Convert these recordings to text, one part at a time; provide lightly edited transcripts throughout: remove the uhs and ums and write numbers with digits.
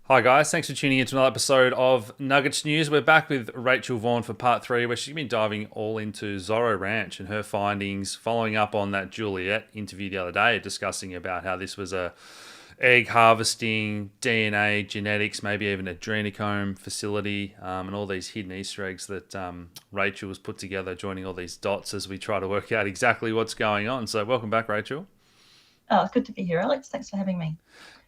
Hi guys, thanks for tuning in to another episode of Nuggets News. We're back with Rachel Vaughan for part three, where she's been diving all into Zorro Ranch and her findings, following up on that Juliet interview the other day, discussing about how this was a egg harvesting, DNA, genetics, maybe even adrenochrome facility, and all these hidden Easter eggs that Rachel has put together, joining all these dots as we try to work out exactly what's going on. So welcome back, Rachel. Oh, it's good to be here, Alex. Thanks for having me.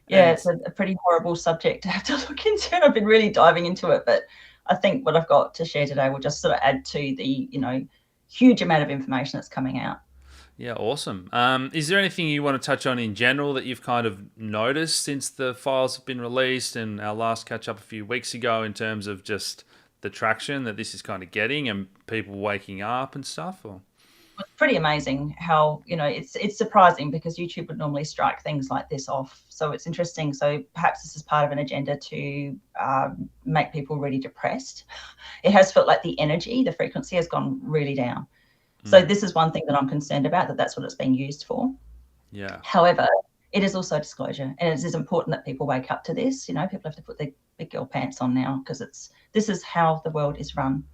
Yeah, And it's a pretty horrible subject to have to look into, and I've been really diving into it. But I think what I've got to share today will just sort of add to the huge amount of information that's coming out. Yeah, awesome. Is there anything you want to touch on in general that you've kind of noticed since the files have been released and our last catch up a few weeks ago in terms of just the traction that this is kind of getting and people waking up and stuff? Or It's pretty amazing how it's surprising because YouTube would normally strike things like this off. So it's interesting. So perhaps this is part of an agenda to make people really depressed. It has felt like the energy, the frequency has gone really down. So mm, this is one thing that I'm concerned about, that's what it's being used for. yeah, However, it is also disclosure, and it is important that people wake up to this. People have to put their big girl pants on now because this is how the world is run.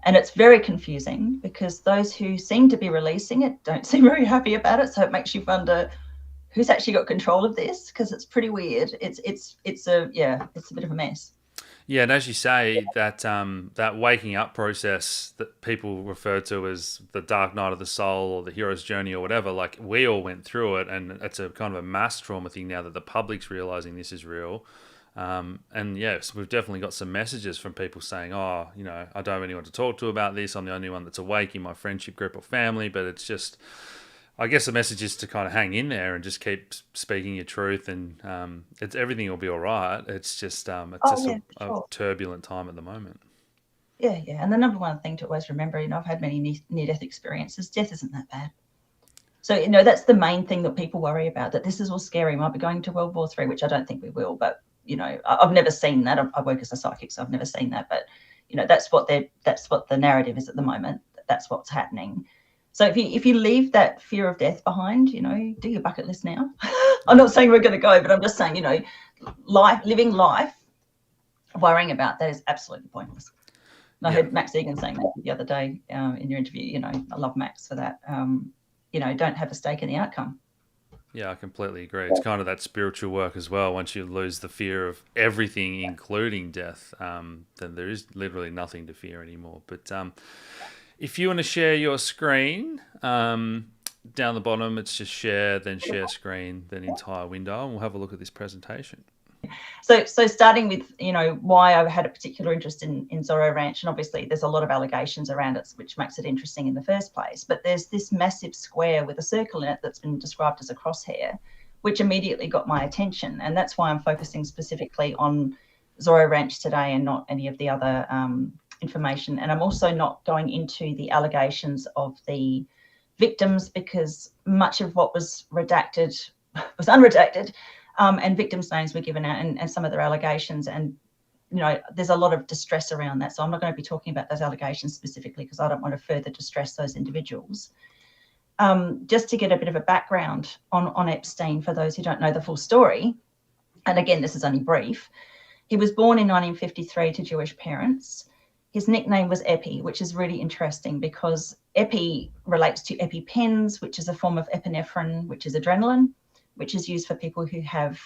And it's very confusing because those who seem to be releasing it don't seem very happy about it. So it makes you wonder who's actually got control of this, because it's pretty weird. It's a bit of a mess. yeah. And as you say, that waking up process that people refer to as the dark night of the soul or the hero's journey or whatever, like we all went through it, and it's a kind of a mass trauma thing now that the public's realizing this is real. And yes, we've definitely got some messages from people saying, "Oh, I don't have anyone to talk to about this. I'm the only one that's awake in my friendship group or family." But it's just, I guess, the message is to kind of hang in there and just keep speaking your truth, and it's everything will be all right. It's Oh just yeah, a for sure. turbulent time at the moment. Yeah, yeah. And the number one thing to always remember, I've had many near-death experiences. Death isn't that bad. So, that's the main thing that people worry about, that this is all scary. We might be going to World War III, which I don't think we will, but, I've never seen that. I work as a psychic, so I've never seen that. But, that's what the narrative is at the moment. That's what's happening. So if you leave that fear of death behind, do your bucket list now. I'm Yeah, not saying we're going to go, but I'm just saying, living life, worrying about that is absolutely pointless. And I yeah, heard Max Egan saying that the other day in your interview. I love Max for that. Don't have a stake in the outcome. yeah. I completely agree. It's kind of that spiritual work as well. Once you lose the fear of everything, including death, then there is literally nothing to fear anymore. But if you want to share your screen, down the bottom, it's just share, then share screen, then entire window, and we'll have a look at this presentation. So starting with, why I had a particular interest in Zorro Ranch, and obviously there's a lot of allegations around it, which makes it interesting in the first place. But there's this massive square with a circle in it that's been described as a crosshair, which immediately got my attention. And that's why I'm focusing specifically on Zorro Ranch today and not any of the other information. And I'm also not going into the allegations of the victims, because much of what was redacted was unredacted, and victims' names were given out, and some of their allegations. And there's a lot of distress around that. So I'm not going to be talking about those allegations specifically because I don't want to further distress those individuals. Just to get a bit of a background on Epstein, for those who don't know the full story, and again, this is only brief. He was born in 1953 to Jewish parents. His nickname was Epi, which is really interesting because Epi relates to EpiPens, which is a form of epinephrine, which is adrenaline, which is used for people who have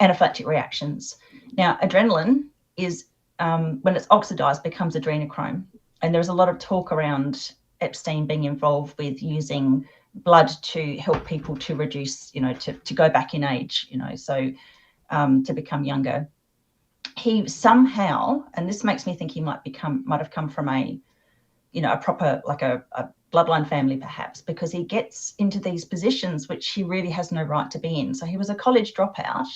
anaphylactic reactions. Now, adrenaline is, when it's oxidized, becomes adrenochrome. And there's a lot of talk around Epstein being involved with using blood to help people to reduce, to go back in age, to become younger. He somehow, and this makes me think he might have come from a proper, like a bloodline family perhaps, because he gets into these positions which he really has no right to be in. So he was a college dropout,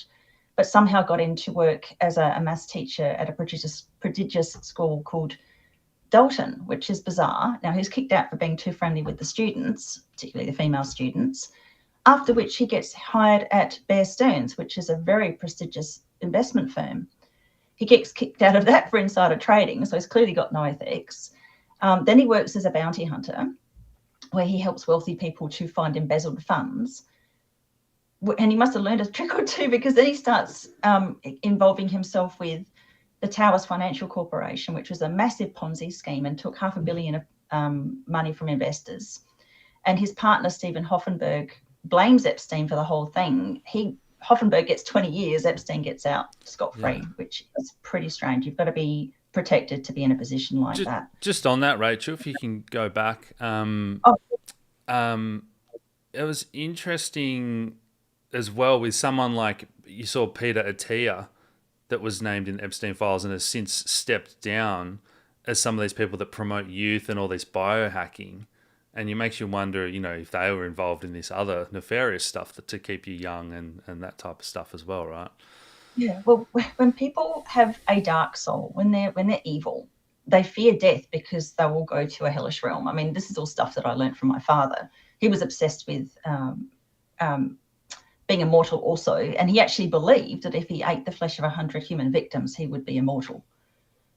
but somehow got into work as a maths teacher at a prodigious school called Dalton, which is bizarre. Now, he's kicked out for being too friendly with the students, particularly the female students, after which he gets hired at Bear Stearns, which is a very prestigious investment firm. He gets kicked out of that for insider trading, so he's clearly got no ethics. Then he works as a bounty hunter, where he helps wealthy people to find embezzled funds. and he must have learned a trick or two, because then he starts involving himself with the Towers Financial Corporation, which was a massive Ponzi scheme and took $500 million of money from investors. And his partner, Stephen Hoffenberg, blames Epstein for the whole thing. Hoffenberg gets 20 years, Epstein gets out scot-free, which is pretty strange. You've got to be protected to be in a position like that. Just on that, Rachel, if you can go back, it was interesting as well with someone like, you saw Peter Attia, that was named in Epstein files and has since stepped down as some of these people that promote youth and all this biohacking. And it makes you wonder, if they were involved in this other nefarious stuff to keep you young and that type of stuff as well, right? Yeah. Well, when people have a dark soul, when they're evil, they fear death because they will go to a hellish realm. I mean, this is all stuff that I learned from my father. He was obsessed with being immortal also, and he actually believed that if he ate the flesh of 100 human victims, he would be immortal.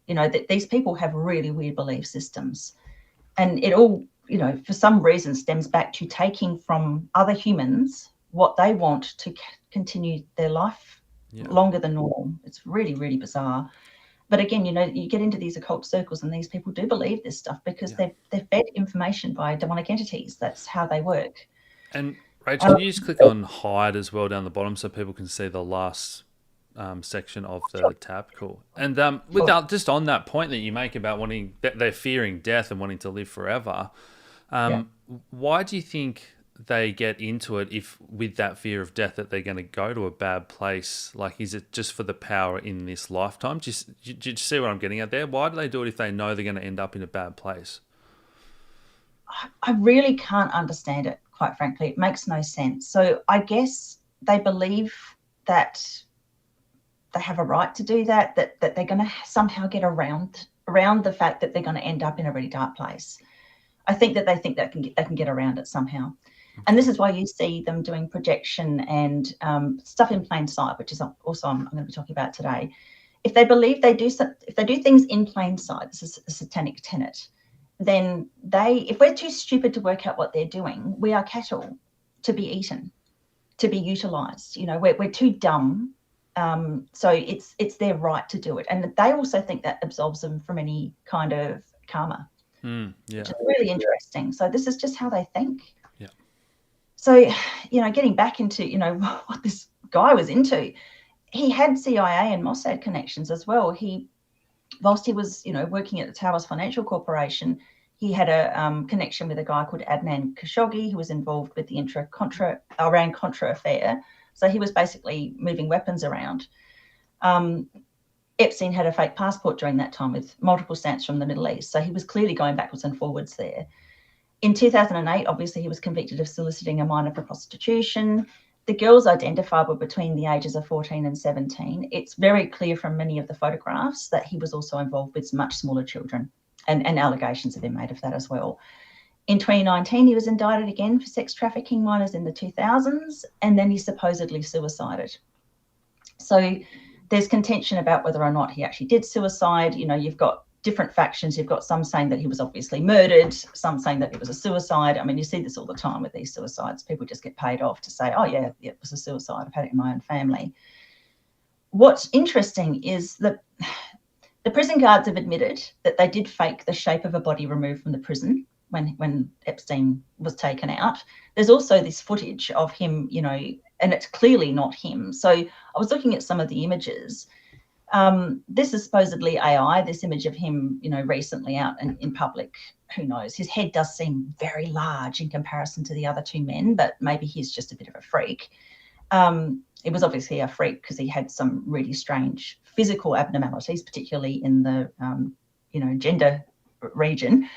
That these people have really weird belief systems, and it all, for some reason stems back to taking from other humans what they want to continue their life longer than normal. It's really, really bizarre. But again, you get into these occult circles and these people do believe this stuff because they're fed information by demonic entities. That's how they work. And Rachel, can you just click on hide as well down the bottom so people can see the last section of the tab? Cool. And without just on that point that you make about they're fearing death and wanting to live forever, why do you think they get into it if with that fear of death that they're going to go to a bad place? Like, is it just for the power in this lifetime? Do you see what I'm getting at there? Why do they do it if they know they're going to end up in a bad place? I really can't understand it, quite frankly. It makes no sense. So I guess they believe that they have a right to do that they're going to somehow get around the fact that they're going to end up in a really dark place. I think that they think that they can get around it somehow. And this is why you see them doing projection and stuff in plain sight, which is also I'm going to be talking about today. If they believe if they do things in plain sight, this is a satanic tenet, then if we're too stupid to work out what they're doing, we are cattle to be eaten, to be utilized. We're too dumb. So it's their right to do it. And they also think that absolves them from any kind of karma, which is really interesting. So this is just how they think. Yeah. So, getting back into, what this guy was into, he had CIA and Mossad connections as well. Whilst he was, working at the Towers Financial Corporation, he had a connection with a guy called Adnan Khashoggi, who was involved with the Iran-Contra affair. So he was basically moving weapons around. Epstein had a fake passport during that time with multiple stamps from the Middle East. So he was clearly going backwards and forwards there. In 2008, obviously, he was convicted of soliciting a minor for prostitution. The girls identified were between the ages of 14 and 17. It's very clear from many of the photographs that he was also involved with much smaller children, and allegations have been made of that as well. In 2019, he was indicted again for sex trafficking minors in the 2000s, and then he supposedly suicided. So there's contention about whether or not he actually did suicide. You've got different factions. You've got some saying that he was obviously murdered, some saying that it was a suicide. I mean, you see this all the time with these suicides. People just get paid off to say, oh, yeah, it was a suicide. I've had it in my own family. What's interesting is that the prison guards have admitted that they did fake the shape of a body removed from the prison when Epstein was taken out. There's also this footage of him, and it's clearly not him. So I was looking at some of the images. This is supposedly AI, this image of him, recently out in public. Who knows? His head does seem very large in comparison to the other two men, but maybe he's just a bit of a freak. It was obviously a freak because he had some really strange physical abnormalities, particularly in the, gender region.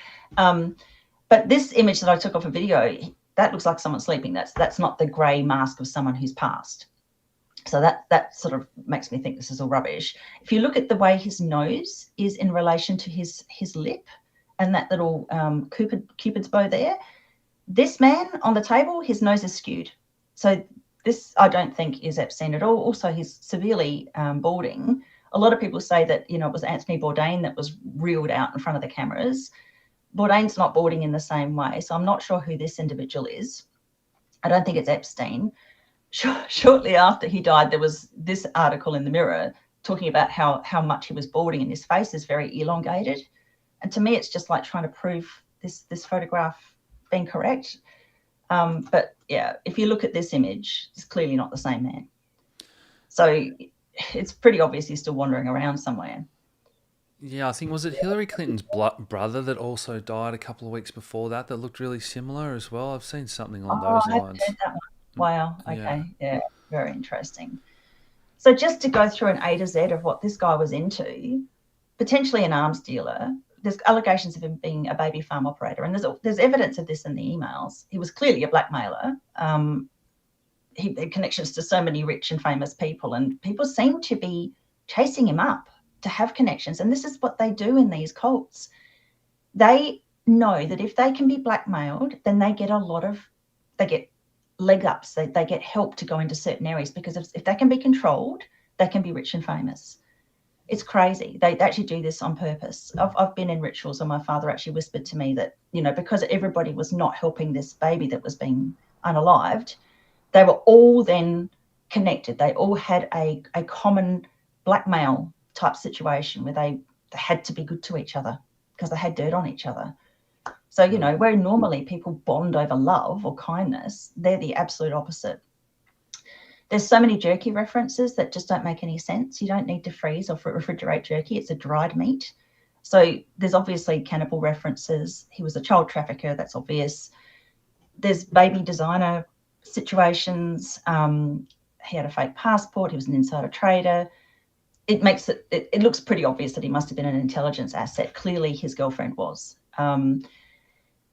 But this image that I took off a video, that looks like someone sleeping. That's not the grey mask of someone who's passed. So that sort of makes me think this is all rubbish. If you look at the way his nose is in relation to his lip and that little Cupid's bow there, this man on the table, his nose is skewed. So this, I don't think, is Epstein at all. Also, he's severely balding. A lot of people say that, it was Anthony Bourdain that was reeled out in front of the cameras. Bourdain's not balding in the same way. So I'm not sure who this individual is. I don't think it's Epstein. shortly after he died, there was this article in the Mirror talking about how much he was balding and his face is very elongated. And to me, it's just like trying to prove this photograph being correct. But yeah, if you look at this image, it's clearly not the same man. So it's pretty obvious he's still wandering around somewhere. Yeah, I think, was it Hillary Clinton's brother that also died a couple of weeks before that looked really similar as well? I've seen something along Oh, those I haven't lines. heard that one. Wow. Yeah. Okay. Yeah. Very interesting. So just to go through an A to Z of what this guy was into, potentially an arms dealer. There's allegations of him being a baby farm operator, and there's evidence of this in the emails. He was clearly a blackmailer. He had connections to so many rich and famous people, and people seem to be chasing him up to have connections. And this is what they do in these cults. They know that if they can be blackmailed, then they get leg ups. They get help to go into certain areas, because if they can be controlled, they can be rich and famous. It's crazy. They actually do this on purpose. I've been in rituals, and my father actually whispered to me that, because everybody was not helping this baby that was being unalived, they were all then connected. They all had a common blackmail type situation where they had to be good to each other because they had dirt on each other. So, where normally people bond over love or kindness, they're the absolute opposite. There's so many jerky references that just don't make any sense. You don't need to freeze or refrigerate jerky. It's a dried meat. So there's obviously cannibal references. He was a child trafficker. That's obvious. There's baby designer situations. He had a fake passport. He was an insider trader. It makes it looks pretty obvious that he must have been an intelligence asset. Clearly his girlfriend was.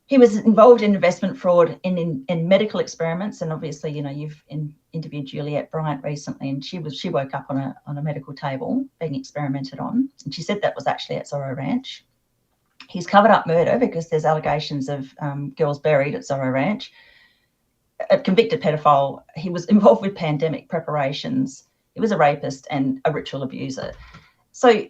He was involved in investment fraud in medical experiments, and obviously, you've interviewed Juliette Bryant recently, and she woke up on a medical table being experimented on, and she said that was actually at Zorro Ranch. He's covered up murder because there's allegations of girls buried at Zorro Ranch. A convicted pedophile. He was involved with pandemic preparations. He was a rapist and a ritual abuser. So,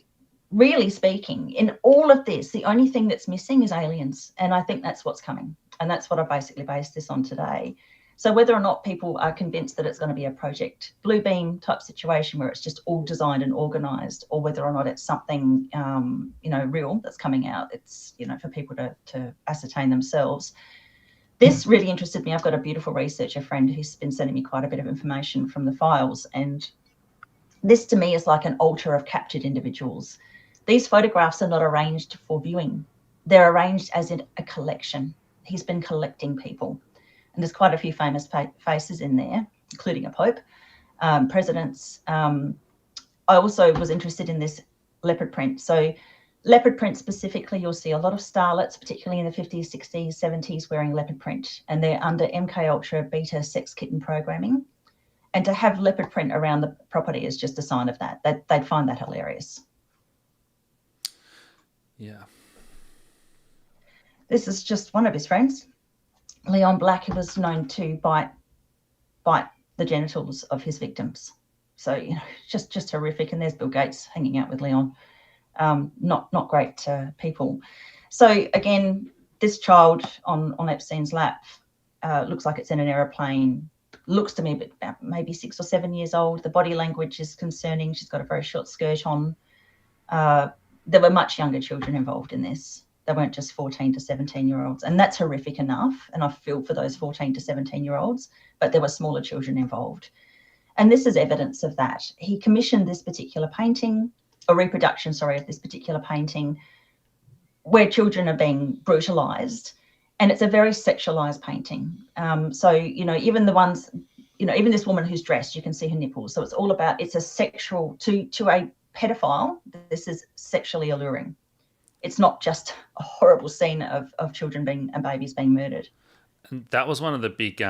really speaking, in all of this, the only thing that's missing is aliens. And I think that's what's coming. And that's what I basically based this on today. So whether or not people are convinced that it's going to be a Project Bluebeam type situation where it's just all designed and organised, or whether or not it's something, real that's coming out, it's, for people to ascertain themselves. This really interested me. I've got a beautiful researcher friend who's been sending me quite a bit of information from the files. And this to me is like an altar of captured individuals. These photographs are not arranged for viewing. They're arranged as in a collection. He's been collecting people. And there's quite a few famous faces in there, including a pope, presidents. I also was interested in this leopard print. So leopard print specifically, you'll see a lot of starlets, particularly in the 50s, 60s, 70s, wearing leopard print. And they're under MK Ultra beta sex kitten programming. And to have leopard print around the property is just a sign of that. They'd find that hilarious. Yeah. This is just one of his friends, Leon Black, who was known to bite the genitals of his victims. So, just horrific. And there's Bill Gates hanging out with Leon. Not great people. So again, this child on Epstein's lap looks like it's in an aeroplane. Looks to me about maybe 6 or 7 years old. The body language is concerning. She's got a very short skirt on. There were much younger children involved in this. They weren't just 14 to 17-year-olds. And that's horrific enough. And I feel for those 14 to 17-year-olds, but there were smaller children involved. And this is evidence of that. He commissioned this particular painting, a reproduction, of this particular painting where children are being brutalized. And it's a very sexualized painting. So, even the ones, even this woman who's dressed, you can see her nipples. So it's all about, it's a sexual, to a pedophile, this is sexually alluring. It's not just a horrible scene of children and babies being murdered. And that was one of the big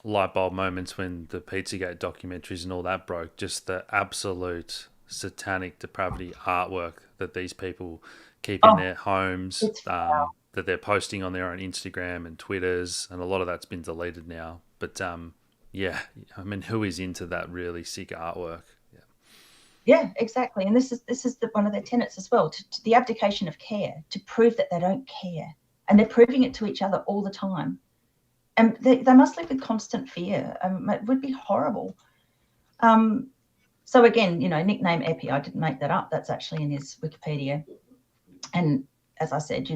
light bulb moments when the Pizzagate documentaries and all that broke, just the absolute satanic depravity artwork that these people keep in their homes, that they're posting on their own Instagram and Twitters, and a lot of that's been deleted now. But who is into that really sick artwork? Yeah, exactly. And this is one of their tenets as well, to the abdication of care, to prove that they don't care. And they're proving it to each other all the time. and they must live with constant fear. It would be horrible. So again, nickname Epi, I didn't make that up. That's actually in his Wikipedia. And as I said,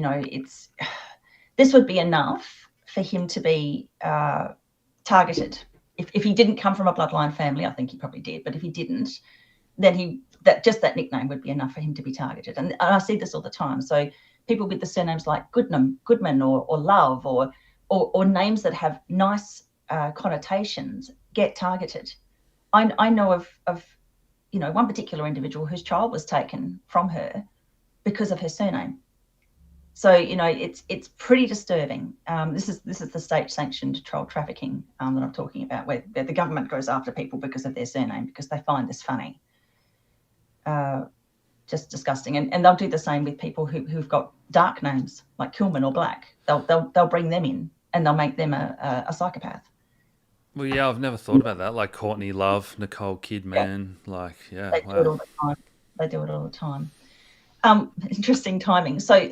this would be enough for him to be targeted. If he didn't come from a bloodline family, I think he probably did, but if he didn't, then that nickname would be enough for him to be targeted. And I see this all the time. So people with the surnames like Goodman or Love or names that have nice connotations get targeted. I know of one particular individual whose child was taken from her because of her surname. So it's pretty disturbing. This is the state-sanctioned child trafficking that I'm talking about, where the government goes after people because of their surname because they find this funny. Just disgusting, and they'll do the same with people who've got dark names like Kilman or Black. They'll bring them in and they'll make them a psychopath. Well, yeah, I've never thought about that. Like Courtney Love, Nicole Kidman, They do it all the time. They do it all the time. Interesting timing. So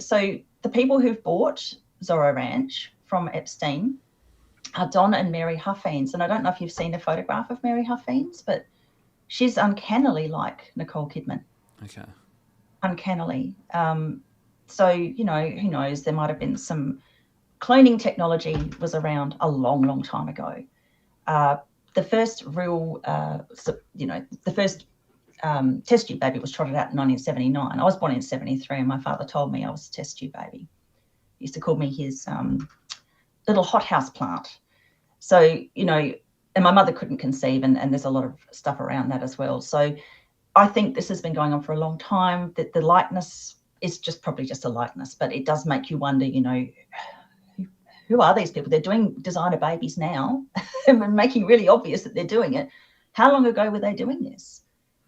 the people who've bought Zorro Ranch from Epstein are Don and Mary Huffines. And I don't know if you've seen a photograph of Mary Huffines, but she's uncannily like Nicole Kidman. Okay. Uncannily. So, who knows? There might have been some cloning technology was around a long, long time ago. The first real, the first test tube baby was trotted out in 1979. I was born in 73 and my father told me I was a test tube baby. He used to call me his little hothouse plant. So, and my mother couldn't conceive and there's a lot of stuff around that as well. So I think this has been going on for a long time, that the likeness is probably just a likeness, but it does make you wonder, who are these people? They're doing designer babies now and making really obvious that they're doing it. How long ago were they doing this?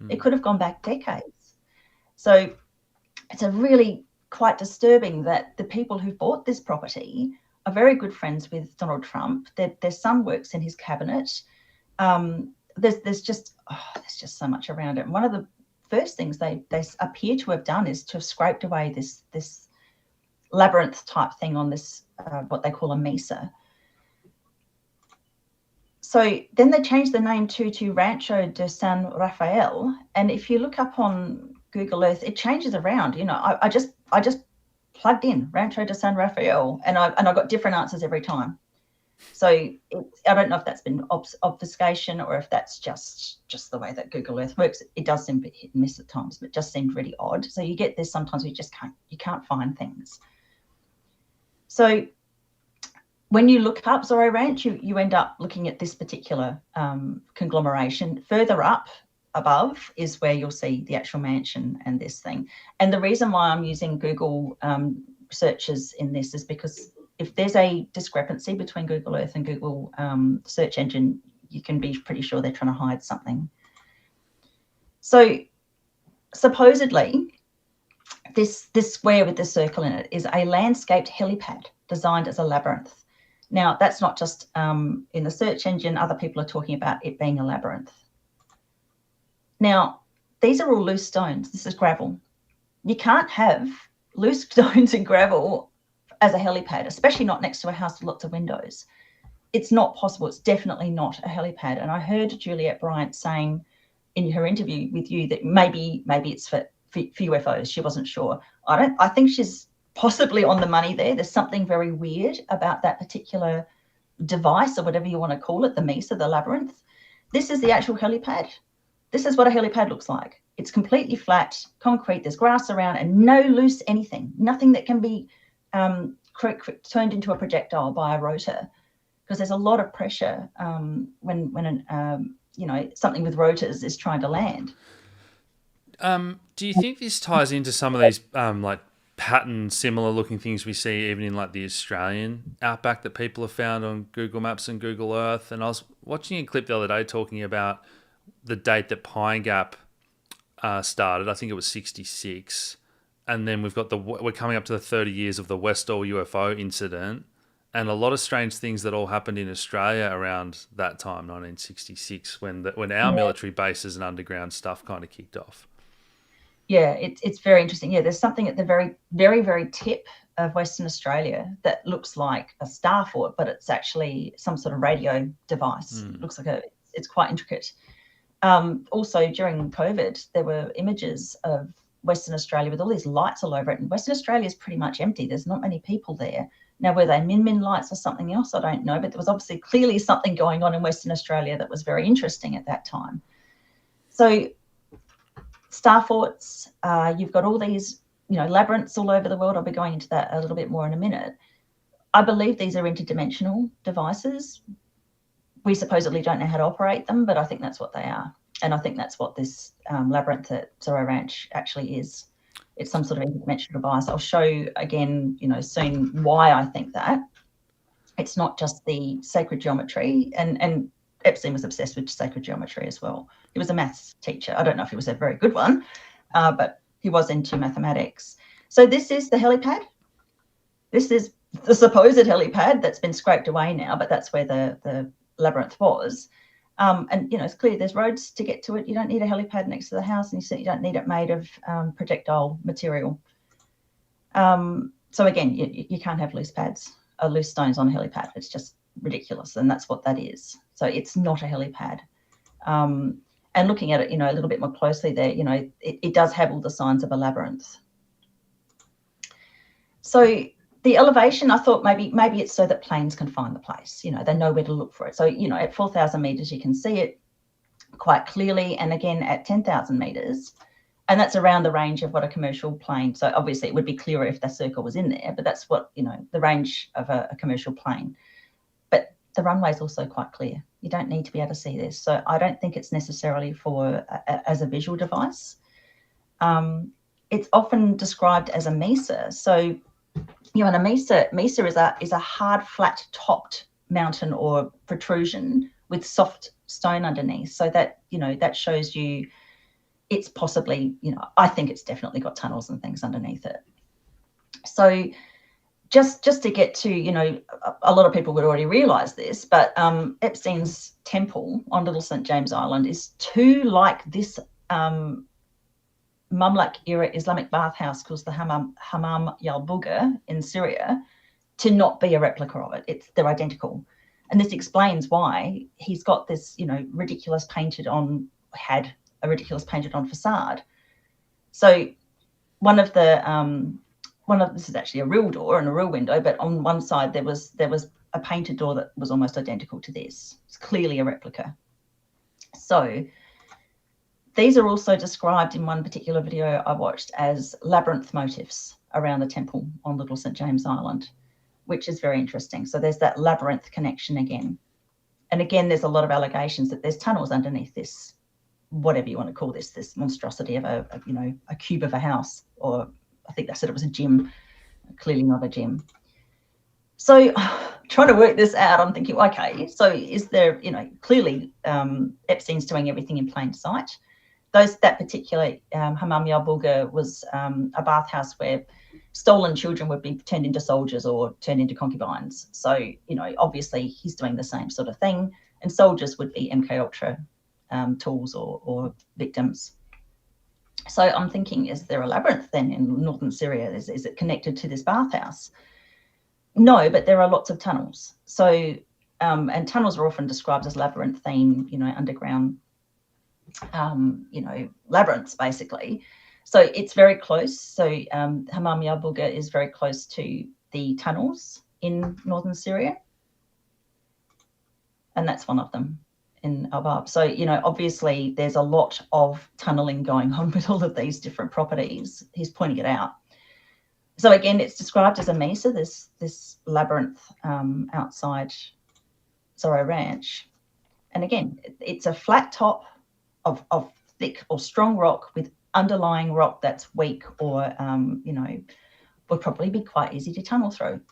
It could have gone back decades. So it's a really quite disturbing that the people who bought this property are very good friends with Donald Trump. Their son works in his cabinet. There's just so much around it. And one of the first things they appear to have done is to have scraped away this labyrinth type thing on this what they call a mesa. So then they changed the name to Rancho de San Rafael, and if you look up on Google Earth, it changes around. I just plugged in Rancho de San Rafael, and I got different answers every time. So I don't know if that's been obfuscation or if that's just the way that Google Earth works. It does seem a bit hit and miss at times, but it just seemed really odd. So you get this sometimes where you can't find things. So when you look up Zorro Ranch, you end up looking at this particular conglomeration. Further up above is where you'll see the actual mansion and this thing. And the reason why I'm using Google searches in this is because if there's a discrepancy between Google Earth and Google search engine, you can be pretty sure they're trying to hide something. So supposedly, this square with the circle in it is a landscaped helipad designed as a labyrinth. Now, that's not just in the search engine. Other people are talking about it being a labyrinth. Now, these are all loose stones. This is gravel. You can't have loose stones and gravel as a helipad, especially not next to a house with lots of windows. It's not possible. It's definitely not a helipad. And I heard Juliette Bryant saying in her interview with you that maybe it's for UFOs. She wasn't sure. I think she's possibly on the money there. There's something very weird about that particular device, or whatever you want to call it, the mesa, the labyrinth. This is the actual helipad. This is what a helipad looks like. It's completely flat, concrete. There's grass around and no loose anything. Nothing that can be turned into a projectile by a rotor, because there's a lot of pressure when something with rotors is trying to land. Do you think this ties into some of these like pattern similar looking things we see even in like the Australian outback that people have found on Google Maps and Google Earth? And I was watching a clip the other day talking about the date that Pine Gap started. I think it was 1966. And then we're coming up to the 30 years of the Westall UFO incident, and a lot of strange things that all happened in Australia around that time, 1966, when our military bases and underground stuff kind of kicked off. Yeah, it's very interesting. Yeah, there's something at the very tip of Western Australia that looks like a star fort, but it's actually some sort of radio device. It looks like it's quite intricate. Also, during COVID, there were images of Western Australia with all these lights all over it. And Western Australia is pretty much empty. There's not many people there. Now, were they min lights or something else? I don't know. But there was obviously clearly something going on in Western Australia that was very interesting at that time. So star forts, you've got all these, labyrinths all over the world. I'll be going into that a little bit more in a minute. I believe these are interdimensional devices. We supposedly don't know how to operate them, but I think that's what they are. And I think that's what this labyrinth at Zorro Ranch actually is. It's some sort of interdimensional device. I'll show again, soon why I think that. It's not just the sacred geometry, and Epstein was obsessed with sacred geometry as well. He was a maths teacher. I don't know if he was a very good one, but he was into mathematics. So this is the helipad. This is the supposed helipad that's been scraped away now, but that's where the labyrinth was. And it's clear there's roads to get to it. You don't need a helipad next to the house, and you don't need it made of projectile material. So again, you can't have loose stones on a helipad. It's just ridiculous, and that's what that is. So it's not a helipad. And looking at it, a little bit more closely there, it does have all the signs of a labyrinth. So the elevation, I thought maybe it's so that planes can find the place. They know where to look for it. So, at 4,000 meters, you can see it quite clearly. And again, at 10,000 meters, and that's around the range of what a commercial plane. So obviously it would be clearer if the circle was in there, but that's what, the range of a commercial plane. But the runway is also quite clear. You don't need to be able to see this. So I don't think it's necessarily as a visual device. It's often described as a mesa. So, and a mesa is a hard, flat topped mountain or protrusion with soft stone underneath. So that, that shows you it's possibly, I think it's definitely got tunnels and things underneath it. So just to get to, a lot of people would already realize this, but Epstein's temple on Little St. James Island is too like this Mamluk era Islamic bathhouse called the Hammam Yalbuga in Syria to not be a replica of it. They're identical. And this explains why he's got this, ridiculous painted on facade. So this is actually a real door and a real window, but on one side there was a painted door that was almost identical to this. It's clearly a replica. So these are also described in one particular video I watched as labyrinth motifs around the temple on Little St. James Island, which is very interesting. So there's that labyrinth connection again. And again, there's a lot of allegations that there's tunnels underneath this, whatever you want to call this monstrosity of a cube of a house, or I think they said it was a gym, clearly not a gym. So trying to work this out, I'm thinking, okay, so is there, clearly Epstein's doing everything in plain sight. That particular Hammam Yalbuga was a bathhouse where stolen children would be turned into soldiers or turned into concubines. So, obviously he's doing the same sort of thing, and soldiers would be MK Ultra tools or victims. So I'm thinking, is there a labyrinth then in northern Syria? Is it connected to this bathhouse? No, but there are lots of tunnels. So, and tunnels are often described as labyrinthine, underground, labyrinths basically. So it's very close. So Hammam Yalbuga is very close to the tunnels in northern Syria. And that's one of them in Al-Bab. So, obviously there's a lot of tunneling going on with all of these different properties. He's pointing it out. So again, it's described as a mesa, this labyrinth outside Zorro Ranch. And again, it's a flat top of thick or strong rock with underlying rock that's weak or, would probably be quite easy to tunnel through.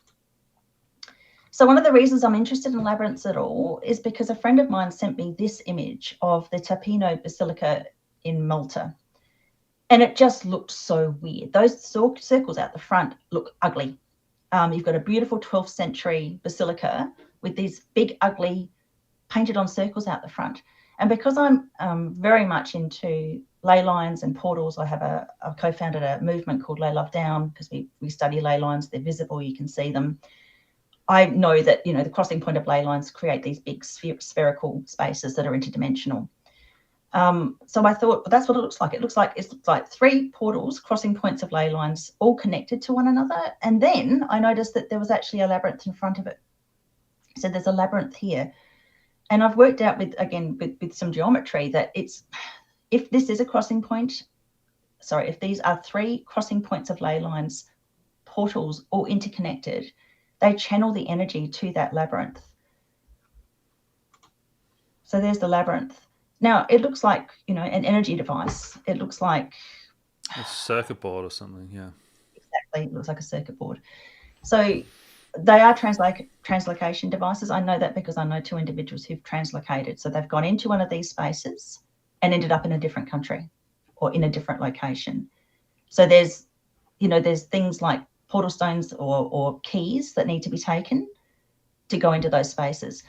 So one of the reasons I'm interested in labyrinths at all is because a friend of mine sent me this image of the Tapino Basilica in Malta. And it just looked so weird. Those circles out the front look ugly. You've got a beautiful 12th century basilica with these big, ugly, painted on circles out the front. And because I'm very much into ley lines and portals. I've co-founded a movement called Ley Love Down, because we study ley lines. They're visible, you can see them. I know that, you know, the crossing point of ley lines create these big spherical spaces that are interdimensional. So I thought, well, that's what it looks like. It's like 3 portals, crossing points of ley lines, all connected to one another. And then I noticed that there was actually a labyrinth in front of it. So there's a labyrinth here. And I've worked out with some geometry that if this is a crossing point, if these are 3 crossing points of ley lines, portals all interconnected, they channel the energy to that labyrinth. So there's the labyrinth. Now, it looks like, you know, an energy device. It looks like a circuit board or something, yeah. Exactly, it looks like a circuit board. So they are translocation devices. I know that because I know 2 individuals who've translocated. So they've gone into one of these spaces and ended up in a different country or in a different location. So there's things like portal stones or keys that need to be taken to go into those spaces.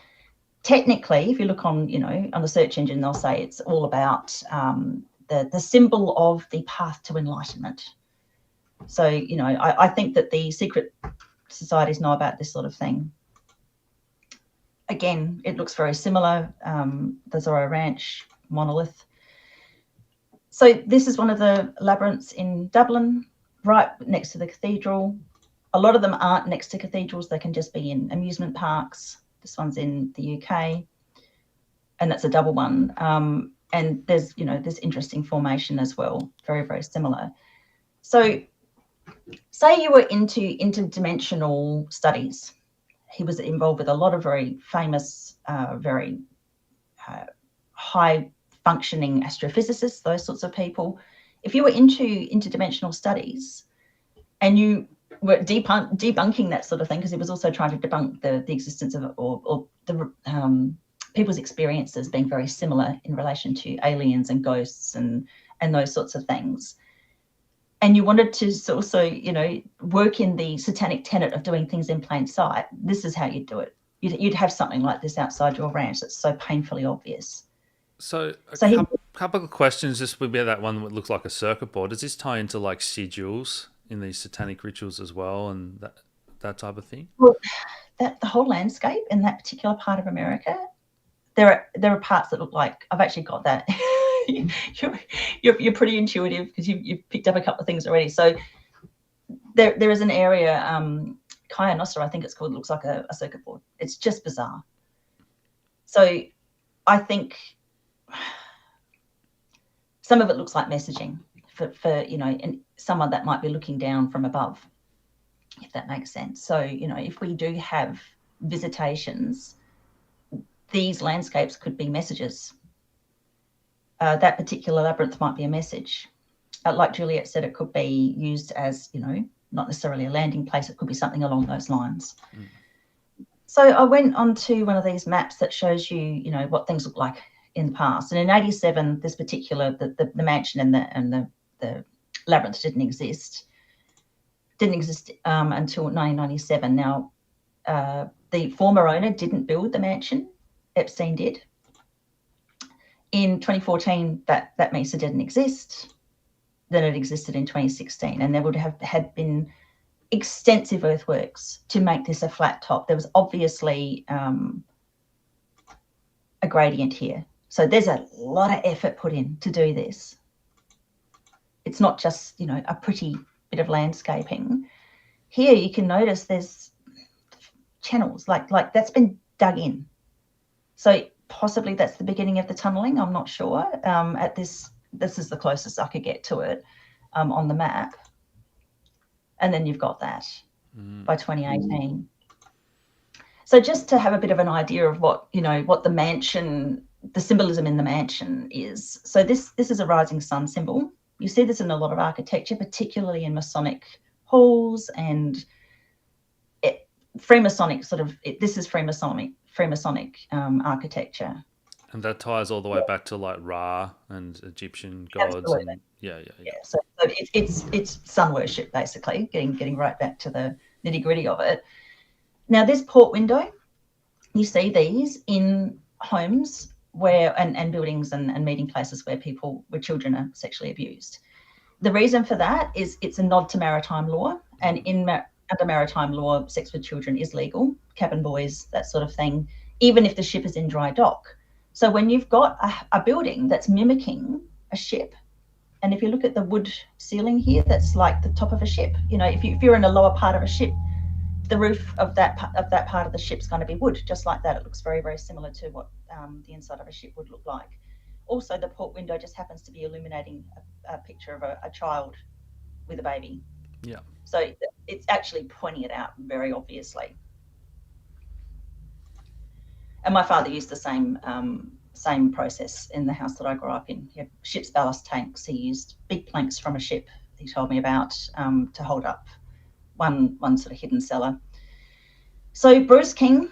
Technically, if you look on the search engine, they'll say it's all about the symbol of the path to enlightenment. So, you know, I think that the secret societies know about this sort of thing. Again, it looks very similar, the Zorro Ranch monolith. So this is one of the labyrinths in Dublin, right next to the cathedral. A lot of them aren't next to cathedrals. They can just be in amusement parks. This one's in the UK, and that's a double one. And there's this interesting formation as well, very, very similar. So say you were into interdimensional studies. He was involved with a lot of very famous, very high functioning astrophysicists, those sorts of people. If you were into interdimensional studies and you were debunking that sort of thing, because he was also trying to debunk the existence of or the people's experiences being very similar in relation to aliens and ghosts and those sorts of things. And you wanted to also, work in the satanic tenet of doing things in plain sight. This is how you'd do it. You'd have something like this outside your ranch that's so painfully obvious. So couple of questions. This would be that one that looks like a circuit board. Does this tie into like sigils in these satanic rituals as well, and that type of thing? Well, the whole landscape in that particular part of America, there are parts that look like, I've actually got that. You're pretty intuitive because you've picked up a couple of things already. So there is an area, Kaya Nostra, I think it's called, looks like a circuit board. It's just bizarre. So I think some of it looks like messaging for and someone that might be looking down from above, if that makes sense. So, if we do have visitations, these landscapes could be messages. That particular labyrinth might be a message. Like Juliet said, it could be used as, not necessarily a landing place. It could be something along those lines. Mm. So I went onto one of these maps that shows you, what things look like in the past. And in '87, this particular, the mansion and the labyrinth didn't exist until 1997. Now, the former owner didn't build the mansion. Epstein did. In 2014, that mesa didn't exist. Then it existed in 2016, and there would have had been extensive earthworks to make this a flat top. There was obviously a gradient here. So there's a lot of effort put in to do this. It's not just, a pretty bit of landscaping. Here you can notice there's channels, like that's been dug in. So possibly that's the beginning of the tunneling. I'm not sure. This is the closest I could get to it on the map. And then you've got that by 2018. So just to have a bit of an idea of what the mansion, the symbolism in the mansion is. So this is a rising sun symbol. You see this in a lot of architecture, particularly in Masonic halls and Freemasonic this is Freemasonic architecture. And that ties all the way back to like Ra and Egyptian gods. Absolutely. And, yeah. So it's sun worship, basically, getting right back to the nitty gritty of it. Now, this port window, you see these in homes where and buildings and meeting places where children are sexually abused. The reason for that is it's a nod to maritime law, and under maritime law, sex with children is legal, cabin boys, that sort of thing, even if the ship is in dry dock. So when you've got a building that's mimicking a ship, and if you look at the wood ceiling here, that's like the top of a ship. If you're in a lower part of a ship, the roof of that part of the ship's going to be wood, just like that. It looks very, very similar to what the inside of a ship would look like. Also, the port window just happens to be illuminating a picture of a child with a baby. Yeah. So it's actually pointing it out very obviously. And my father used the same process in the house that I grew up in. He had ship's ballast tanks. He used big planks from a ship, he told me about, to hold up one sort of hidden cellar. So Bruce King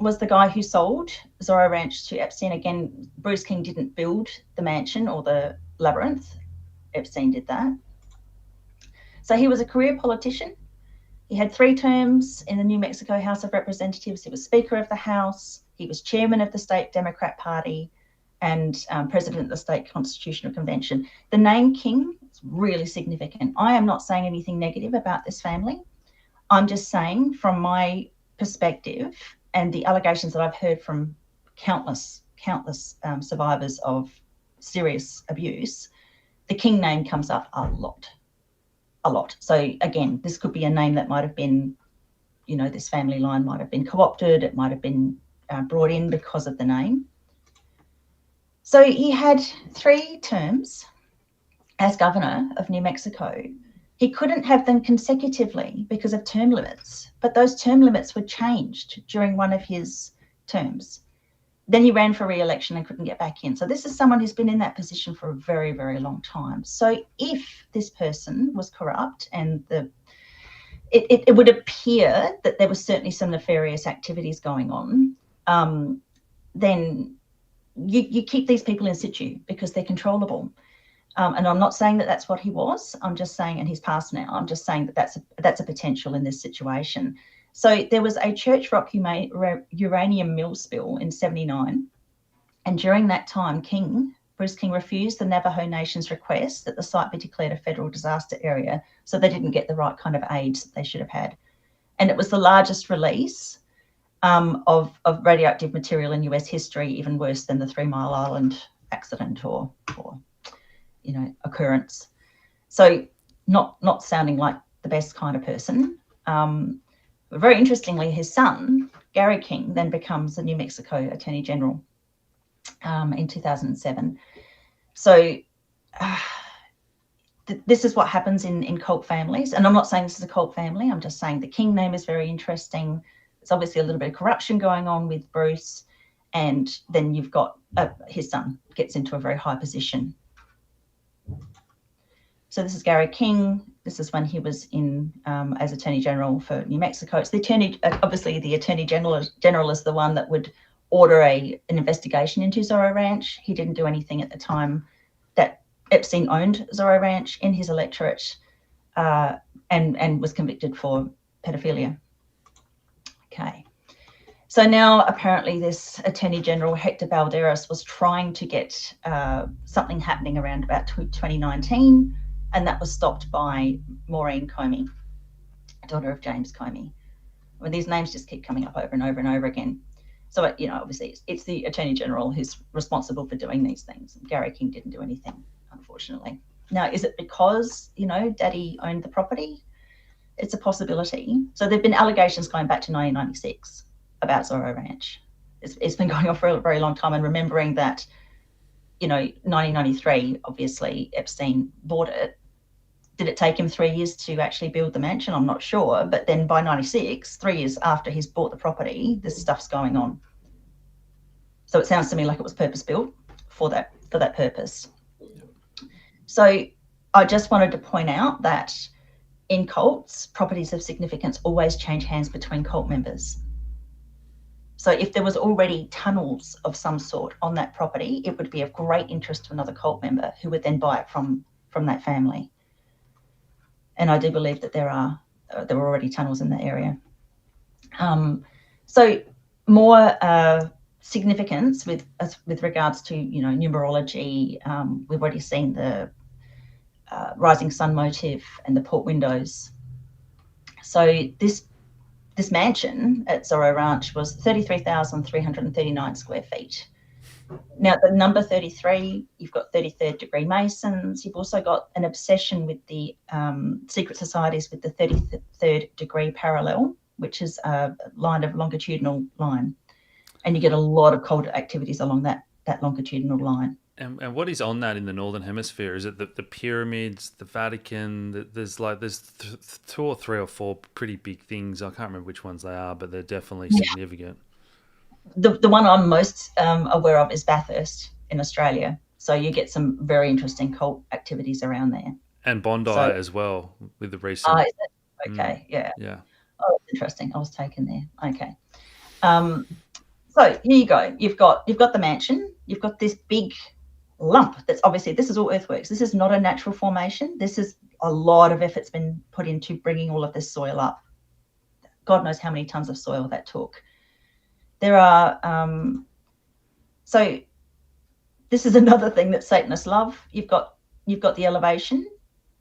was the guy who sold Zorro Ranch to Epstein. Again, Bruce King didn't build the mansion or the Labyrinth. Epstein did that. So he was a career politician. He had 3 terms in the New Mexico House of Representatives. He was Speaker of the House. He was Chairman of the State Democrat Party and President of the State Constitutional Convention. The name King is really significant. I am not saying anything negative about this family. I'm just saying, from my perspective and the allegations that I've heard from countless survivors of serious abuse, the King name comes up a lot. So again, this could be a name that might have been, this family line might have been co-opted. It might have been brought in because of the name. So he had 3 terms as governor of New Mexico. He couldn't have them consecutively because of term limits, but those term limits were changed during one of his terms. Then he ran for re-election and couldn't get back in. So this is someone who's been in that position for a very, very long time. So if this person was corrupt and it would appear that there was certainly some nefarious activities going on, then you keep these people in situ because they're controllable. And I'm not saying that that's what he was. I'm just saying, and he's passed now, I'm just saying that that's a potential in this situation. So there was a Church Rock uranium mill spill in 1979. And during that time, Bruce King refused the Navajo Nation's request that the site be declared a federal disaster area. So they didn't get the right kind of aid that they should have had. And it was the largest release of radioactive material in US history, even worse than the 3 Mile Island accident or occurrence. So not sounding like the best kind of person. But very interestingly, his son, Gary King, then becomes the New Mexico Attorney General in 2007. So this is what happens in cult families. And I'm not saying this is a cult family. I'm just saying the King name is very interesting. There's obviously a little bit of corruption going on with Bruce. And then you've got his son gets into a very high position. So this is Gary King. This is when he was in as Attorney General for New Mexico. It's the Attorney General is the one that would order an investigation into Zorro Ranch. He didn't do anything at the time that Epstein owned Zorro Ranch in his electorate and was convicted for pedophilia. Okay. So now apparently this Attorney General, Hector Balderas, was trying to get something happening around about 2019, and that was stopped by Maureen Comey, daughter of James Comey. I mean, these names just keep coming up over and over and over again. So, obviously it's the Attorney General who's responsible for doing these things. Gary King didn't do anything, unfortunately. Now, is it because, Daddy owned the property? It's a possibility. So there've been allegations going back to 1996 about Zorro Ranch. It's been going on for a very long time, and remembering that, 1993, obviously, Epstein bought it. Did it take him 3 years to actually build the mansion? I'm not sure. But then by 96, 3 years after he's bought the property, this stuff's going on. So it sounds to me like it was purpose-built for that purpose. So I just wanted to point out that in cults, properties of significance always change hands between cult members. So if there was already tunnels of some sort on that property, it would be of great interest to another cult member who would then buy it from that family. And I do believe that there were already tunnels in that area. So more significance with regards to, you know, numerology. We've already seen the rising sun motif and the port windows. So this mansion at Zorro Ranch was 33,339 square feet. Now, the number 33, you've got 33rd degree Masons. You've also got an obsession with the secret societies with the 33rd degree parallel, which is a line of longitudinal line. And you get a lot of occult activities along that longitudinal line. And what is on that in the Northern Hemisphere? Is it the pyramids, the Vatican? There's two or three or four pretty big things. I can't remember which ones they are, but they're definitely significant. The one I'm most aware of is Bathurst in Australia. So you get some very interesting cult activities around there. And Bondi as well with the recent. Okay, yeah. Yeah. Oh, that's interesting. I was taken there. Okay. So here you go. You've got the mansion. You've got this big lump that's obviously, this is all earthworks. This is not a natural formation. This is a lot of effort's been put into bringing all of this soil up. God knows how many tons of soil that took. There are, so this is another thing that Satanists love. You've got the elevation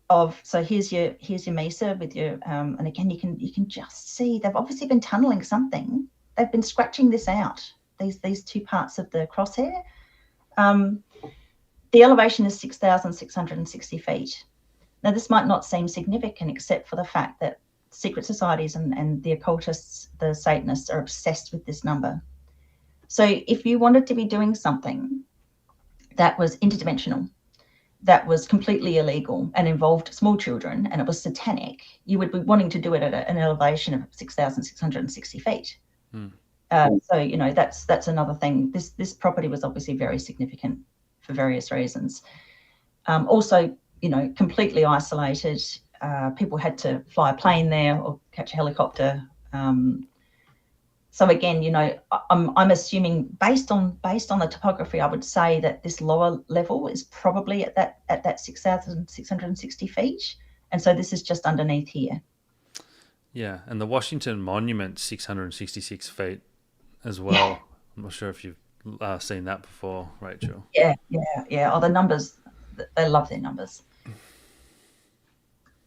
of, so here's your mesa with your, and again, you can just see they've obviously been tunneling something. They've been scratching this out, these two parts of the crosshair. The elevation is 6,660 feet. Now, this might not seem significant, except for the fact that secret societies and the occultists, the Satanists, are obsessed with this number. So if you wanted to be doing something that was interdimensional, that was completely illegal and involved small children, and it was satanic, you would be wanting to do it at an elevation of 6,660 feet. So, you know, that's another thing. This property was obviously very significant for various reasons. Also, you know, completely isolated. People had to fly a plane there or catch a helicopter. So again, you know, I'm assuming based on the topography, I would say that this lower level is probably at that 6,660 feet, and so this is just underneath here. Yeah, and the Washington Monument, 666 feet as well. Yeah. I'm not sure if you've seen that before, Rachel. Yeah. Oh, the numbers, they love their numbers.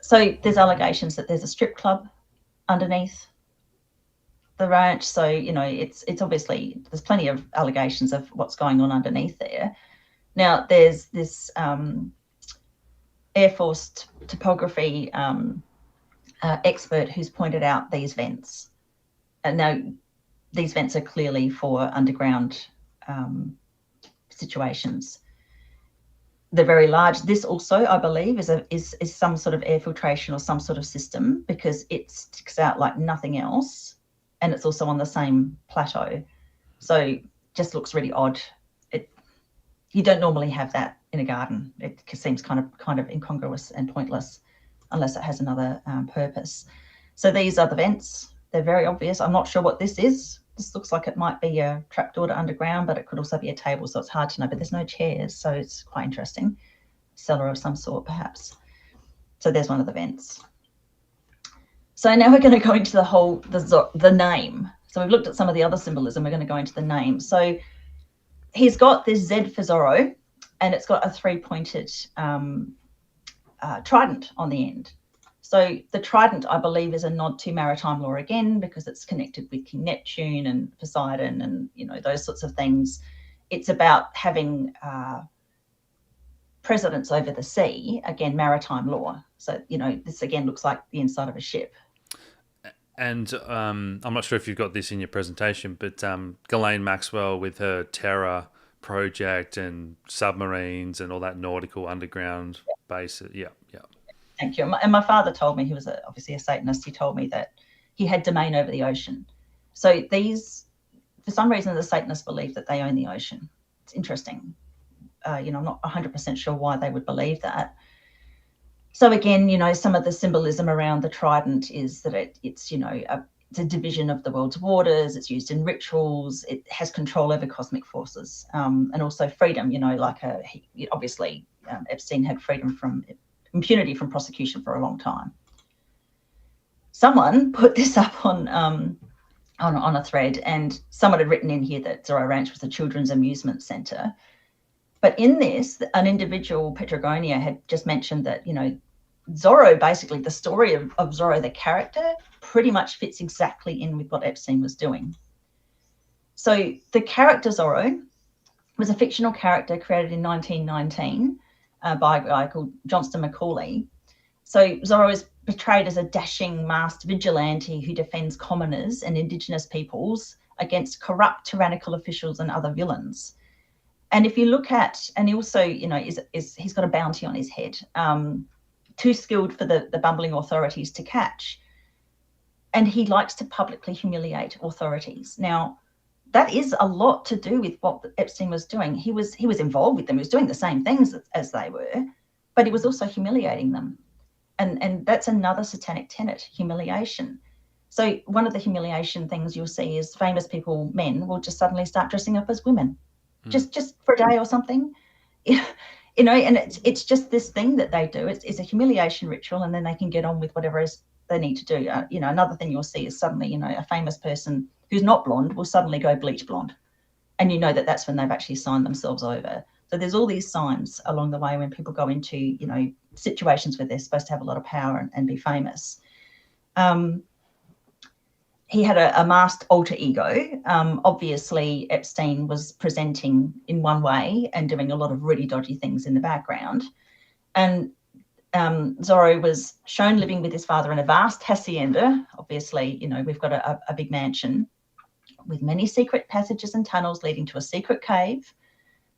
So there's allegations that there's a strip club underneath the ranch. So, you know, it's obviously, there's plenty of allegations of what's going on underneath there. Now, there's this Air Force topography expert who's pointed out these vents. And now these vents are clearly for underground situations. They're very large. This also, I believe, is some sort of air filtration or some sort of system, because it sticks out like nothing else, and it's also on the same plateau. So just looks really odd. You don't normally have that in a garden. It seems kind of incongruous and pointless unless it has another purpose. So these are the vents. They're very obvious. I'm not sure what this is. This looks like it might be a trapdoor to underground, but it could also be a table, so it's hard to know. But there's no chairs, so it's quite interesting. Cellar of some sort, perhaps. So there's one of the vents. So now we're going to go into the name. So we've looked at some of the other symbolism. We're going to go into the name. So he's got this Z for Zorro, and it's got a three-pointed trident on the end. So the trident, I believe, is a nod to maritime law again, because it's connected with King Neptune and Poseidon and, you know, those sorts of things. It's about having precedence over the sea, again, maritime law. So, you know, this again looks like the inside of a ship. And I'm not sure if you've got this in your presentation, but Ghislaine Maxwell with her Terra project and submarines and all that nautical underground base. Yeah. Thank you. And my father told me, he was obviously a Satanist, he told me that he had domain over the ocean. So these, for some reason, the Satanists believe that they own the ocean. It's interesting. You know, I'm not 100% sure why they would believe that. So again, you know, some of the symbolism around the trident is that it's, you know, it's a division of the world's waters. It's used in rituals. It has control over cosmic forces, and also freedom. You know, like obviously Epstein had freedom from impunity from prosecution for a long time. Someone put this up on on a thread, and someone had written in here that Zorro Ranch was a children's amusement centre. But in this, an individual, Petragonia, had just mentioned that, Zorro, basically the story of Zorro, the character, pretty much fits exactly in with what Epstein was doing. So the character Zorro was a fictional character created in 1919 by a guy called Johnston Macaulay. So Zorro is portrayed as a dashing masked vigilante who defends commoners and Indigenous peoples against corrupt tyrannical officials and other villains. And if you look at, and he also, he's got a bounty on his head, too skilled for the bumbling authorities to catch. And he likes to publicly humiliate authorities. Now, that is a lot to do with what Epstein was doing. He was involved with them. He was doing the same things as they were, but he was also humiliating them. And that's another satanic tenet, humiliation. So one of the humiliation things you'll see is famous people, men, will just suddenly start dressing up as women, just for a day or something. And it's just this thing that they do. It's a humiliation ritual, and then they can get on with whatever else they need to do. Another thing you'll see is suddenly, a famous person who's not blonde will suddenly go bleach blonde. And that's when they've actually signed themselves over. So there's all these signs along the way when people go into, situations where they're supposed to have a lot of power and be famous. He had a masked alter ego. Obviously, Epstein was presenting in one way and doing a lot of really dodgy things in the background. And Zorro was shown living with his father in a vast hacienda. Obviously, we've got a big mansion with many secret passages and tunnels leading to a secret cave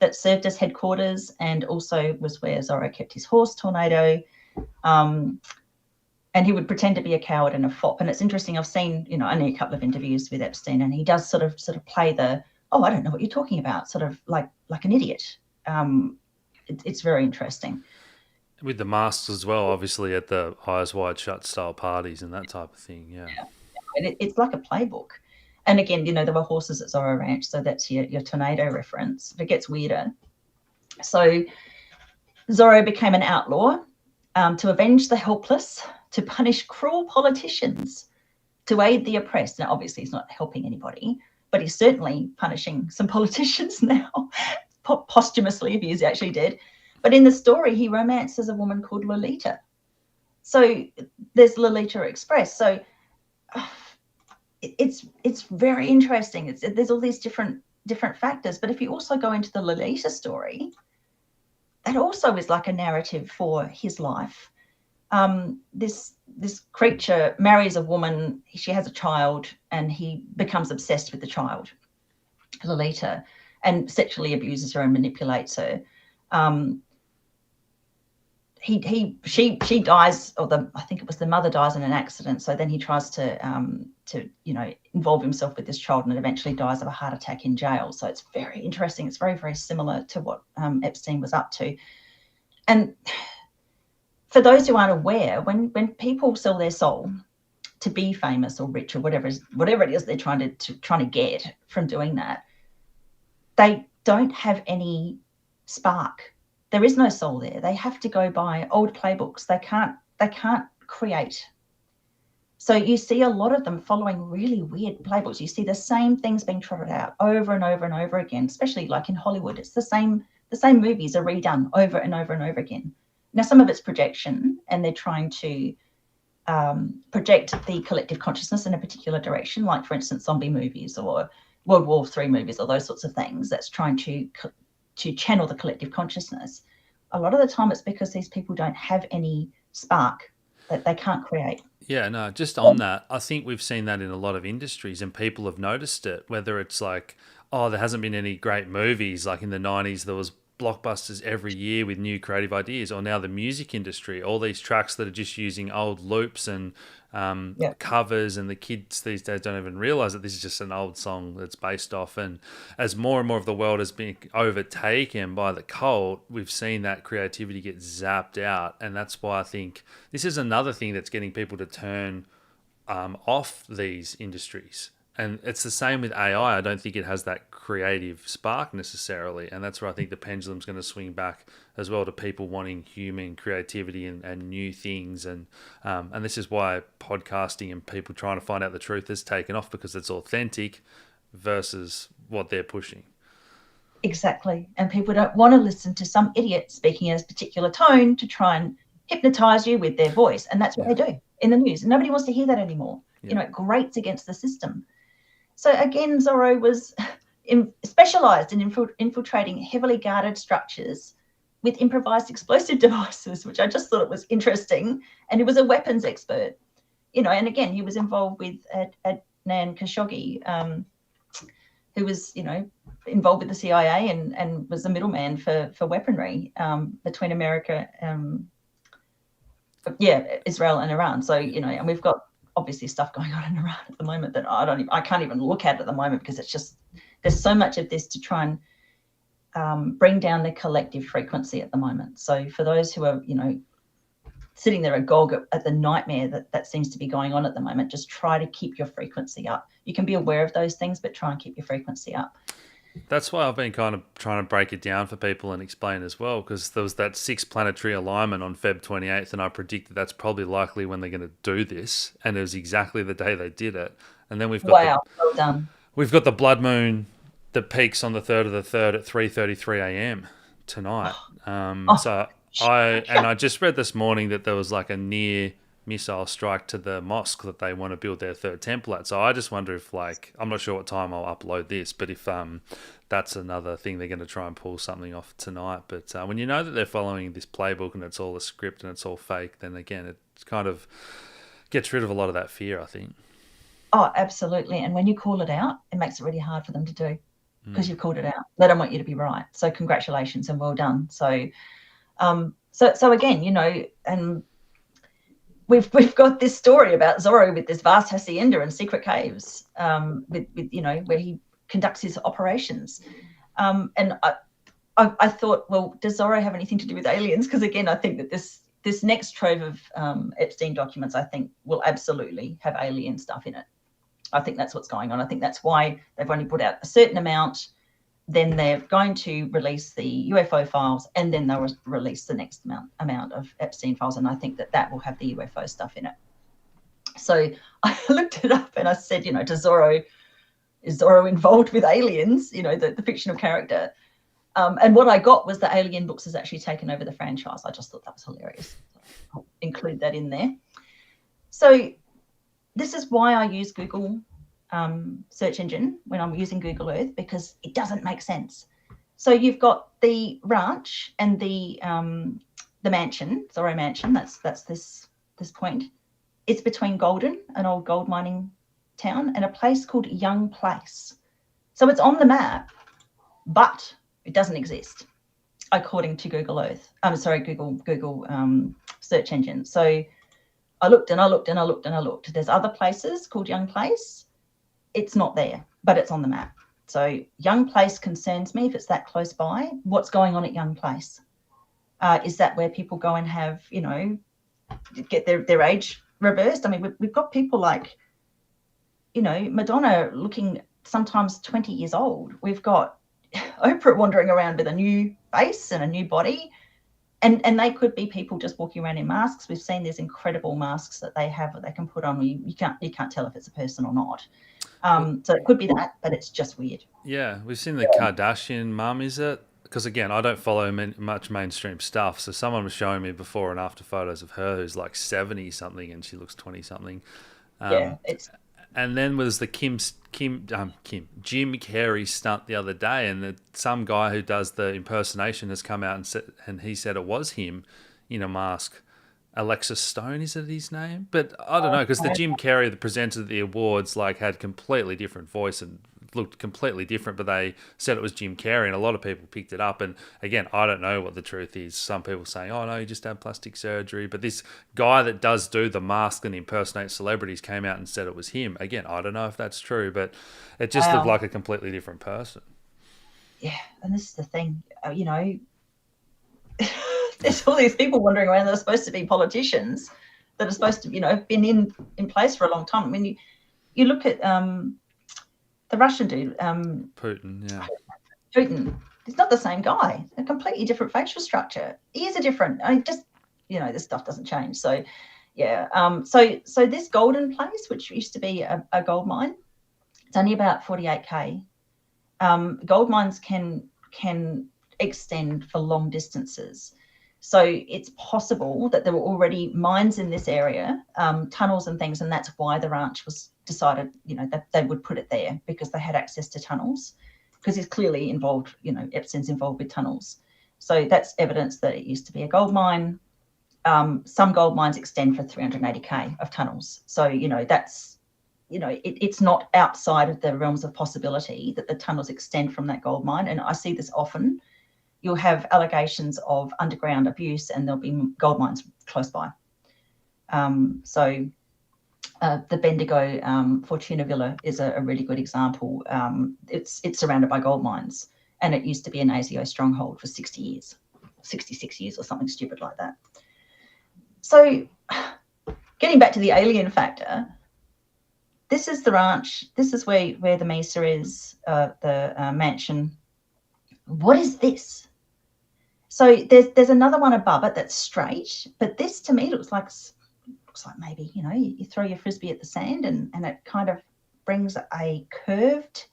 that served as headquarters, and also was where Zorro kept his horse, Tornado. And he would pretend to be a coward and a fop. And it's interesting, I've seen, only a couple of interviews with Epstein, and he does sort of play the, I don't know what you're talking about, sort of like an idiot. It's very interesting. With the masks as well, obviously at the eyes wide shut style parties and that type of thing, yeah. And it's like a playbook. And again, there were horses at Zorro Ranch, so that's your tornado reference. But it gets weirder. So Zorro became an outlaw to avenge the helpless, to punish cruel politicians, to aid the oppressed. Now, obviously, he's not helping anybody, but he's certainly punishing some politicians now, posthumously, if he is actually dead. But in the story, he romances a woman called Lolita. So there's Lolita Express. So it's very interesting. There's all these different factors. But if you also go into the Lolita story, that also is like a narrative for his life. This creature marries a woman, she has a child, and he becomes obsessed with the child, Lolita, and sexually abuses her and manipulates her. She dies, or I think it was the mother dies in an accident. So then he tries to involve himself with this child, and eventually dies of a heart attack in jail. So it's very interesting. It's very, very similar to what Epstein was up to. And for those who aren't aware, when people sell their soul to be famous or rich or whatever it is they're trying to get from doing that, they don't have any spark. There is no soul there. They have to go by old playbooks. They can't create. So you see a lot of them following really weird playbooks. You see the same things being trotted out over and over and over again, especially like in Hollywood. It's the same movies are redone over and over and over again. Now, some of it's projection, and they're trying to project the collective consciousness in a particular direction, like, for instance, zombie movies or World War III movies or those sorts of things. That's trying to channel the collective consciousness. A lot of the time it's because these people don't have any spark, that they can't create. Yeah, no, just on that, I think we've seen that in a lot of industries, and people have noticed it, whether it's like, there hasn't been any great movies. Like in the 90s, there was blockbusters every year with new creative ideas, or now the music industry, all these tracks that are just using old loops and covers, and the kids these days don't even realize that this is just an old song that's based off. And as more and more of the world has been overtaken by the cult, we've seen that creativity get zapped out. And that's why I think this is another thing that's getting people to turn off these industries. And it's the same with AI. I don't think it has that creative spark necessarily. And that's where I think the pendulum's going to swing back as well to people wanting human creativity and new things. And this is why podcasting and people trying to find out the truth has taken off, because it's authentic versus what they're pushing. Exactly. And people don't want to listen to some idiot speaking in a particular tone to try and hypnotize you with their voice. And that's what they do in the news. Nobody wants to hear that anymore. You know, it grates against the system. So again, Zorro was specialized in infiltrating heavily guarded structures with improvised explosive devices, which I just thought it was interesting. And he was a weapons expert, you know, and again, he was involved with Adnan Khashoggi, who was, you know, involved with the CIA and was the middleman for weaponry between America, Israel and Iran. So, you know, and we've got obviously stuff going on in Iran at the moment that I can't even look at the moment, because it's just, there's so much of this to try and bring down the collective frequency at the moment. So for those who are, you know, sitting there agog at the nightmare that seems to be going on at the moment, just try to keep your frequency up. You can be aware of those things, but try and keep your frequency up. That's why I've been kind of trying to break it down for people and explain as well, because there was that 6 planetary alignment on Feb 28th, and I predicted that's probably likely when they're going to do this, and it was exactly the day they did it. And then we've got well done. We've got the blood moon that peaks on the 3rd of the 3rd at 3:33 a.m. tonight. I just read this morning that there was like a near missile strike to the mosque that they want to build their third temple at. So I just wonder if, like, I'm not sure what time I'll upload this, but if that's another thing they're going to try and pull something off tonight. But when you know that they're following this playbook and it's all a script and it's all fake, then again, it kind of gets rid of a lot of that fear, I think. Oh, absolutely. And when you call it out, it makes it really hard for them to do, because you've called it out. They don't want you to be right. So congratulations and well done. So, so again, you know, and we've got this story about Zorro with this vast hacienda and secret caves, with you know, where he conducts his operations. And I thought, well, does Zorro have anything to do with aliens? Because again, I think that this next trove of Epstein documents, I think, will absolutely have alien stuff in it. I think that's what's going on. I think that's why they've only put out a certain amount. Then they're going to release the UFO files, and then they'll release the next amount of Epstein files. And I think that will have the UFO stuff in it. So I looked it up and I said, you know, is Zorro involved with aliens? You know, the fictional character. And what I got was the Alien books has actually taken over the franchise. I just thought that was hilarious. I'll include that in there. So this is why I use Google search engine when I'm using Google Earth, because it doesn't make sense. So you've got the ranch and the mansion, Zorro Mansion. That's this point. It's between Golden, an old gold mining town, and a place called Young Place. So it's on the map, but it doesn't exist, according to Google Earth. Google search engine. So I looked and I looked and I looked and I looked. There's other places called Young Place. It's not there, but it's on the map. So Young Place concerns me if it's that close by. What's going on at Young Place? Is that where people go and have, you know, get their age reversed? I mean, we've got people like, you know, Madonna looking sometimes 20 years old. We've got Oprah wandering around with a new face and a new body. And they could be people just walking around in masks. We've seen these incredible masks that they have that they can put on. You can't tell if it's a person or not. So it could be that, but it's just weird. Yeah, we've seen the Kardashian mum, is it? Because again, I don't follow much mainstream stuff. So someone was showing me before and after photos of her who's like 70 something and she looks 20 something. And then was the Jim Carrey stunt the other day, and some guy who does the impersonation has come out and he said it was him in a mask. Alexis Stone, is it his name? But I don't know, because the Jim Carrey that presented the awards like had completely different voice and looked completely different, but they said it was Jim Carrey, and a lot of people picked it up. And again, I don't know what the truth is. Some people saying, oh no, he just had plastic surgery, but this guy that does do the mask and impersonate celebrities came out and said it was him. Again, I don't know if that's true, but it just looked like a completely different person. Yeah, and this is the thing, you know, there's all these people wandering around that are supposed to be politicians, that are supposed to, you know, been in place for a long time. I mean, you look at The Russian dude, Putin, yeah. Putin. He's not the same guy. A completely different facial structure. Ears are different. I just, this stuff doesn't change. So, yeah. So this golden place, which used to be a gold mine, it's only about 48K. Gold mines can extend for long distances. So it's possible that there were already mines in this area, tunnels and things, and that's why the ranch was decided, that they would put it there, because they had access to tunnels, because he's clearly involved, Epstein's involved with tunnels. So that's evidence that it used to be a gold mine. Some gold mines extend for 380K of tunnels. So, that's, it's not outside of the realms of possibility that the tunnels extend from that gold mine. And I see this often. You'll have allegations of underground abuse and there'll be gold mines close by. The Bendigo Fortuna Villa is a really good example. It's surrounded by gold mines, and it used to be an ASIO stronghold for 60 years, 66 years or something stupid like that. So getting back to the alien factor, this is the ranch. This is where the mesa is, the mansion. What is this? So there's another one above it that's straight, but this to me looks like maybe, you throw your frisbee at the sand and it kind of brings a curved,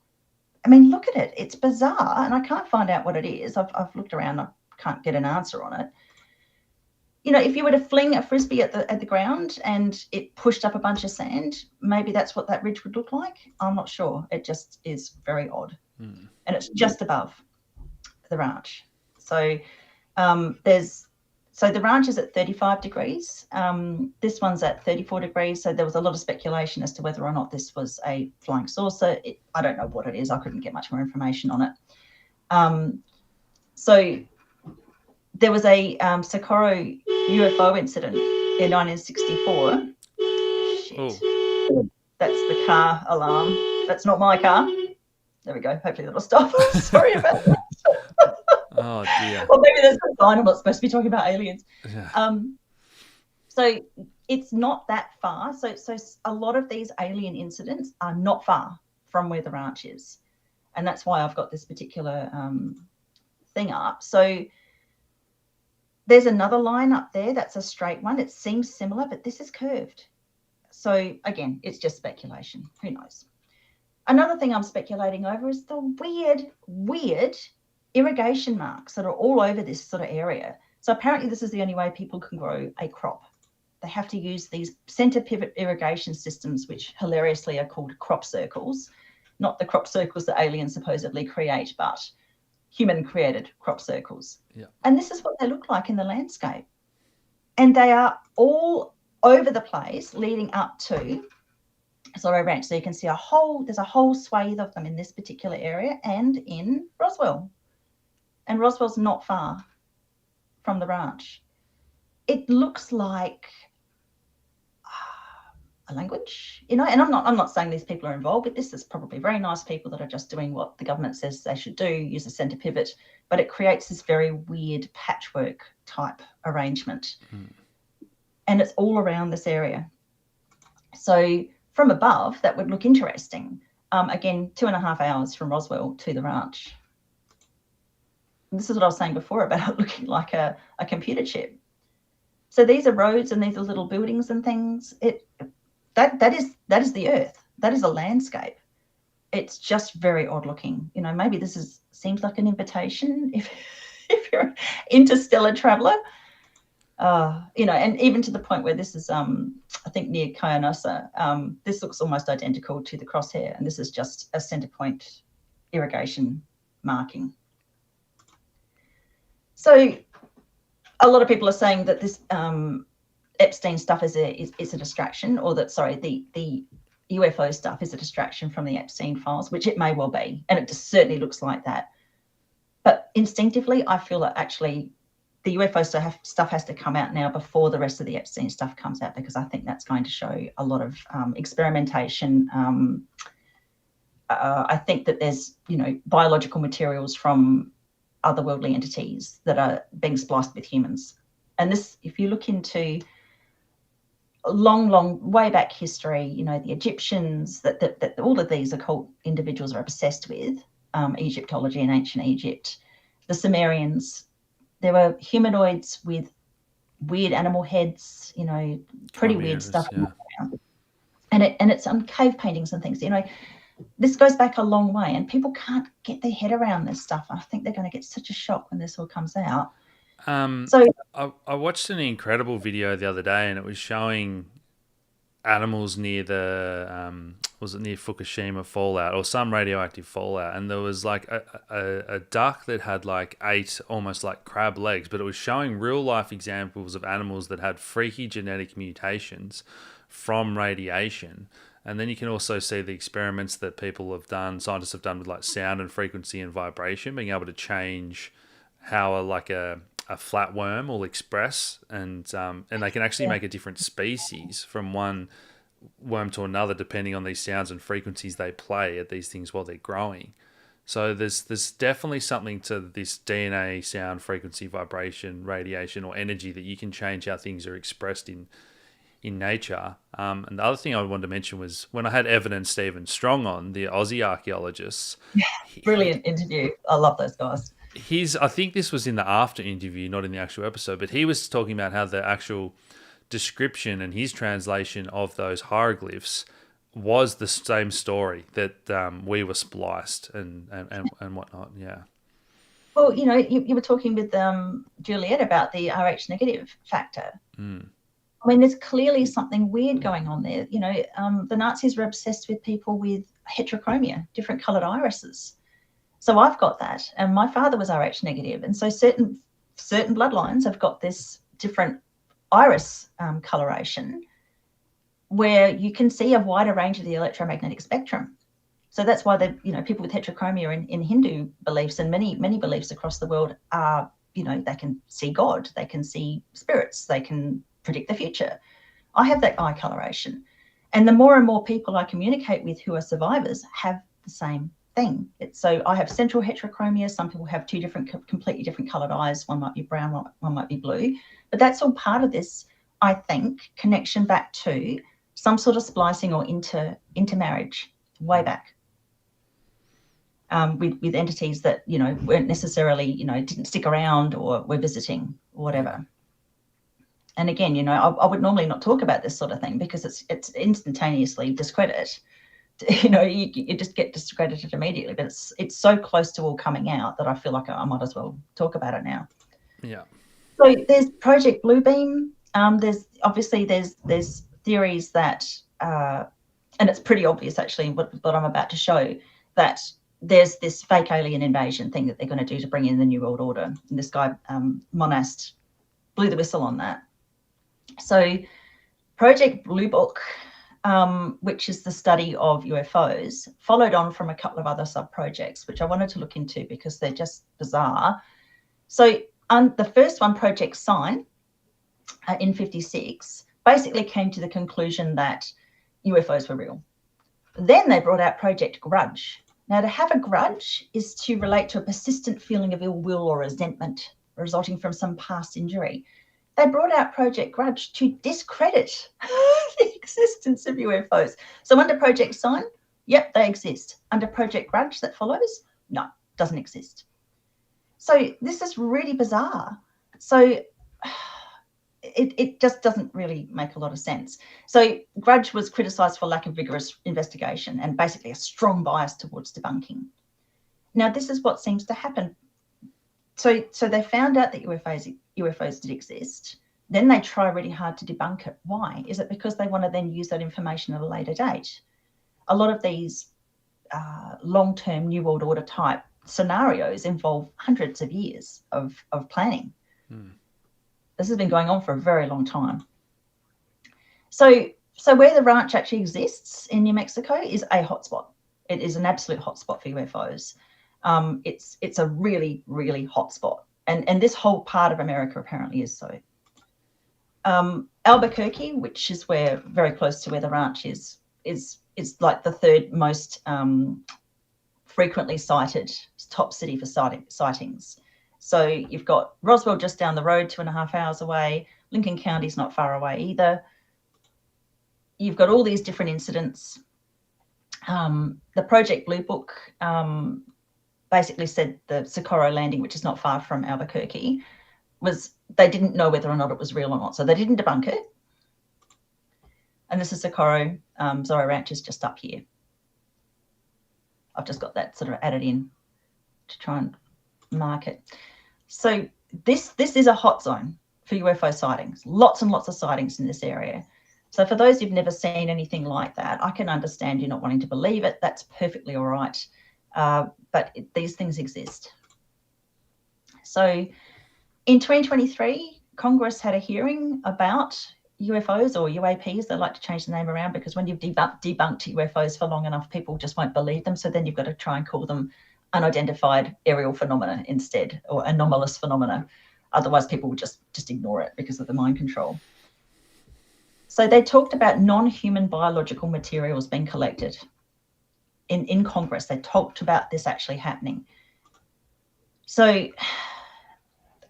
look at it. It's bizarre and I can't find out what it is. I've looked around, I can't get an answer on it. If you were to fling a frisbee at the ground and it pushed up a bunch of sand, maybe that's what that ridge would look like. I'm not sure. It just is very odd. And it's just above the ranch. So the ranch is at 35 degrees. This one's at 34 degrees. So there was a lot of speculation as to whether or not this was a flying saucer. I don't know what it is. I couldn't get much more information on it. So there was a Socorro UFO incident in 1964. Shit. Oh. That's the car alarm. That's not my car. There we go. Hopefully that'll stop. Sorry about that. Oh dear. Well, maybe there's a sign I'm not supposed to be talking about aliens. Yeah. So it's not that far. So a lot of these alien incidents are not far from where the ranch is, and that's why I've got this particular thing up. So there's another line up there that's a straight one. It seems similar, but this is curved. So again, it's just speculation. Who knows? Another thing I'm speculating over is the weird irrigation marks that are all over this sort of area. So apparently this is the only way people can grow a crop. They have to use these center pivot irrigation systems, which hilariously are called crop circles, not the crop circles that aliens supposedly create, but human created crop circles. Yeah. And this is what they look like in the landscape. And they are all over the place leading up to Zorro Ranch. So you can see there's a whole swathe of them in this particular area and in Roswell. And Roswell's not far from the ranch. It looks like a language, and I'm not saying these people are involved, but this is probably very nice people that are just doing what the government says they should do, use a center pivot, but it creates this very weird patchwork type arrangement. And it's all around this area. So from above, that would look interesting. Again, 2.5 hours from Roswell to the ranch. This is what I was saying before about it looking like a computer chip. So these are roads and these are little buildings and things. That is the Earth. That is a landscape. It's just very odd looking. Maybe this seems like an invitation if you're an interstellar traveler. And even to the point where this is I think near Kayanosa, this looks almost identical to the crosshair, and this is just a center point irrigation marking. So a lot of people are saying that this Epstein stuff is a distraction, or that, the UFO stuff is a distraction from the Epstein files, which it may well be, and it just certainly looks like that. But instinctively, I feel that actually the UFO stuff has to come out now before the rest of the Epstein stuff comes out, because I think that's going to show a lot of experimentation. I think that there's, biological materials from otherworldly entities that are being spliced with humans. And this, if you look into long way back history, you know, the Egyptians, that all of these occult individuals are obsessed with, Egyptology and ancient Egypt. The Sumerians, there were humanoids with weird animal heads, you know, pretty weird stuff. Yeah. And it's on cave paintings and things, you know. This goes back a long way, and people can't get their head around this stuff. I think they're going to get such a shock when this all comes out. So I watched an incredible video the other day, and it was showing animals near the was it near Fukushima fallout or some radioactive fallout, and there was like a duck that had like 8 almost like crab legs, but it was showing real life examples of animals that had freaky genetic mutations from radiation. And then you can also see the experiments that people have done, scientists have done with like sound and frequency and vibration, being able to change how a flatworm will express, and they can actually make a different species from one worm to another depending on these sounds and frequencies they play at these things while they're growing. So there's definitely something to this DNA, sound, frequency, vibration, radiation, or energy that you can change how things are expressed in nature. And the other thing I wanted to mention was when I had Evan and Stephen Strong on, the Aussie archaeologists. Brilliant interview. I love those guys. I think this was in the after interview, not in the actual episode, but he was talking about how the actual description and his translation of those hieroglyphs was the same story, that we were spliced and whatnot. Yeah. Well, you know, you were talking with Juliet about the Rh negative factor. I mean, there's clearly something weird going on there. You know, the Nazis were obsessed with people with heterochromia, different coloured irises. So I've got that, and my father was Rh negative, and so certain bloodlines have got this different iris coloration, where you can see a wider range of the electromagnetic spectrum. So that's why people with heterochromia in Hindu beliefs and many beliefs across the world are, you know, they can see God, they can see spirits, they can predict the future. I have that eye coloration, and the more and more people I communicate with who are survivors have the same thing. So I have central heterochromia. Some people have 2 completely different colored eyes. One might be brown, one might be blue, but that's all part of this, I think, connection back to some sort of splicing or intermarriage way back, with entities that, you know, weren't necessarily, you know, didn't stick around or were visiting or whatever. And again, you know, I would normally not talk about this sort of thing because it's instantaneously discredit. You know, you just get discredited immediately. But it's so close to all coming out that I feel like I might as well talk about it now. Yeah. So there's Project Bluebeam. There's theories that, and it's pretty obvious actually what I'm about to show, that there's this fake alien invasion thing that they're going to do to bring in the New World Order. And this guy, Monast, blew the whistle on that. So Project Blue Book, which is the study of UFOs, followed on from a couple of other sub-projects, which I wanted to look into because they're just bizarre. So the first one, Project Sign, in 1956, basically came to the conclusion that UFOs were real. Then they brought out Project Grudge. Now, to have a grudge is to relate to a persistent feeling of ill will or resentment resulting from some past injury. They brought out Project Grudge to discredit the existence of UFOs. So under Project Sign, yep, they exist. Under Project Grudge that follows, no, doesn't exist. So this is really bizarre. So it just doesn't really make a lot of sense. So Grudge was criticised for lack of vigorous investigation and basically a strong bias towards debunking. Now, this is what seems to happen. So they found out that UFOs did exist. Then they try really hard to debunk it. Why? Is it because they want to then use that information at a later date? A lot of these long-term New World Order type scenarios involve hundreds of years of planning. This has been going on for a very long time. So where the ranch actually exists in New Mexico is a hotspot. It is an absolute hotspot for UFOs. It's a really, really hot spot. And this whole part of America apparently is so. Albuquerque, which is very close to where the ranch is like the 3rd most frequently cited top city for sightings. So you've got Roswell just down the road, 2.5 hours away. Lincoln County's not far away either. you've got all these different incidents. The Project Blue Book basically said the Socorro landing, which is not far from Albuquerque, they didn't know whether or not it was real or not. So they didn't debunk it. And this is Socorro. Zorro Ranch is just up here. I've just got that sort of added in to try and mark it. So this is a hot zone for UFO sightings. Lots and lots of sightings in this area. So for those who've never seen anything like that, I can understand you not wanting to believe it. That's perfectly all right. But these things exist. So in 2023, Congress had a hearing about UFOs or UAPs. They like to change the name around because when you've debunked UFOs for long enough, people just won't believe them. So then you've got to try and call them unidentified aerial phenomena instead, or anomalous phenomena. Otherwise, people will just ignore it because of the mind control. So they talked about non-human biological materials being collected in Congress. They talked about this actually happening. So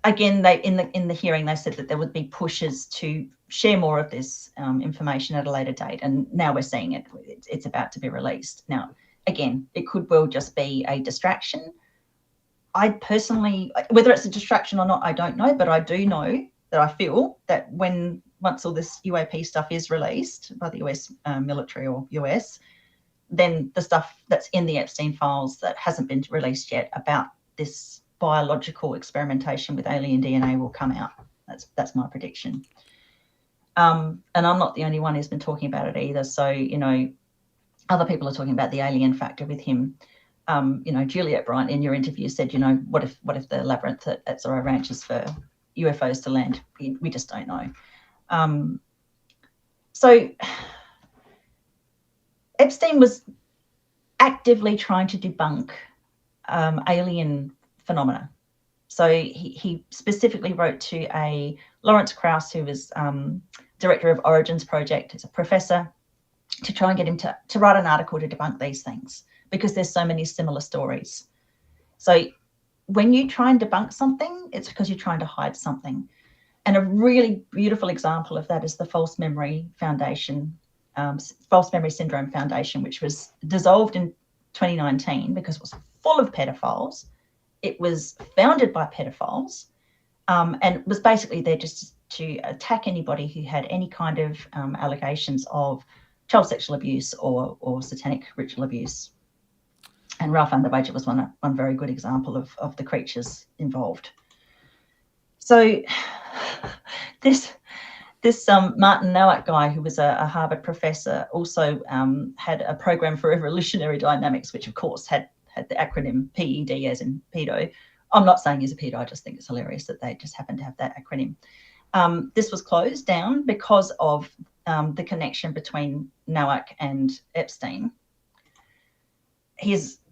again, in the hearing, they said that there would be pushes to share more of this information at a later date. And now we're seeing it. It's about to be released. Now, again, it could well just be a distraction. I personally, whether it's a distraction or not, I don't know. But I do know that I feel that once all this UAP stuff is released by the US military or US, then the stuff that's in the Epstein files that hasn't been released yet about this biological experimentation with alien DNA will come out. That's my prediction. And I'm not the only one who's been talking about it either. So, other people are talking about the alien factor with him. Juliet Bryant in your interview said, what if the labyrinth at Zorro Ranch is for UFOs to land? We just don't know. So Epstein was actively trying to debunk alien phenomena. So he specifically wrote to a Lawrence Krauss, who was director of Origins Project. He's a professor, to try and get him to write an article to debunk these things, because there's so many similar stories. So when you try and debunk something, it's because you're trying to hide something. And a really beautiful example of that is the False Memory Foundation, False Memory Syndrome Foundation, which was dissolved in 2019 because it was full of pedophiles. It was founded by pedophiles, and it was basically there just to attack anybody who had any kind of allegations of child sexual abuse or satanic ritual abuse. And Ralph Underwager was one very good example of the creatures involved. So this Martin Nowak guy, who was a Harvard professor, also had a program for evolutionary dynamics, which of course had the acronym PED as in pedo. I'm not saying he's a pedo, I just think it's hilarious that they just happen to have that acronym. This was closed down because of the connection between Nowak and Epstein.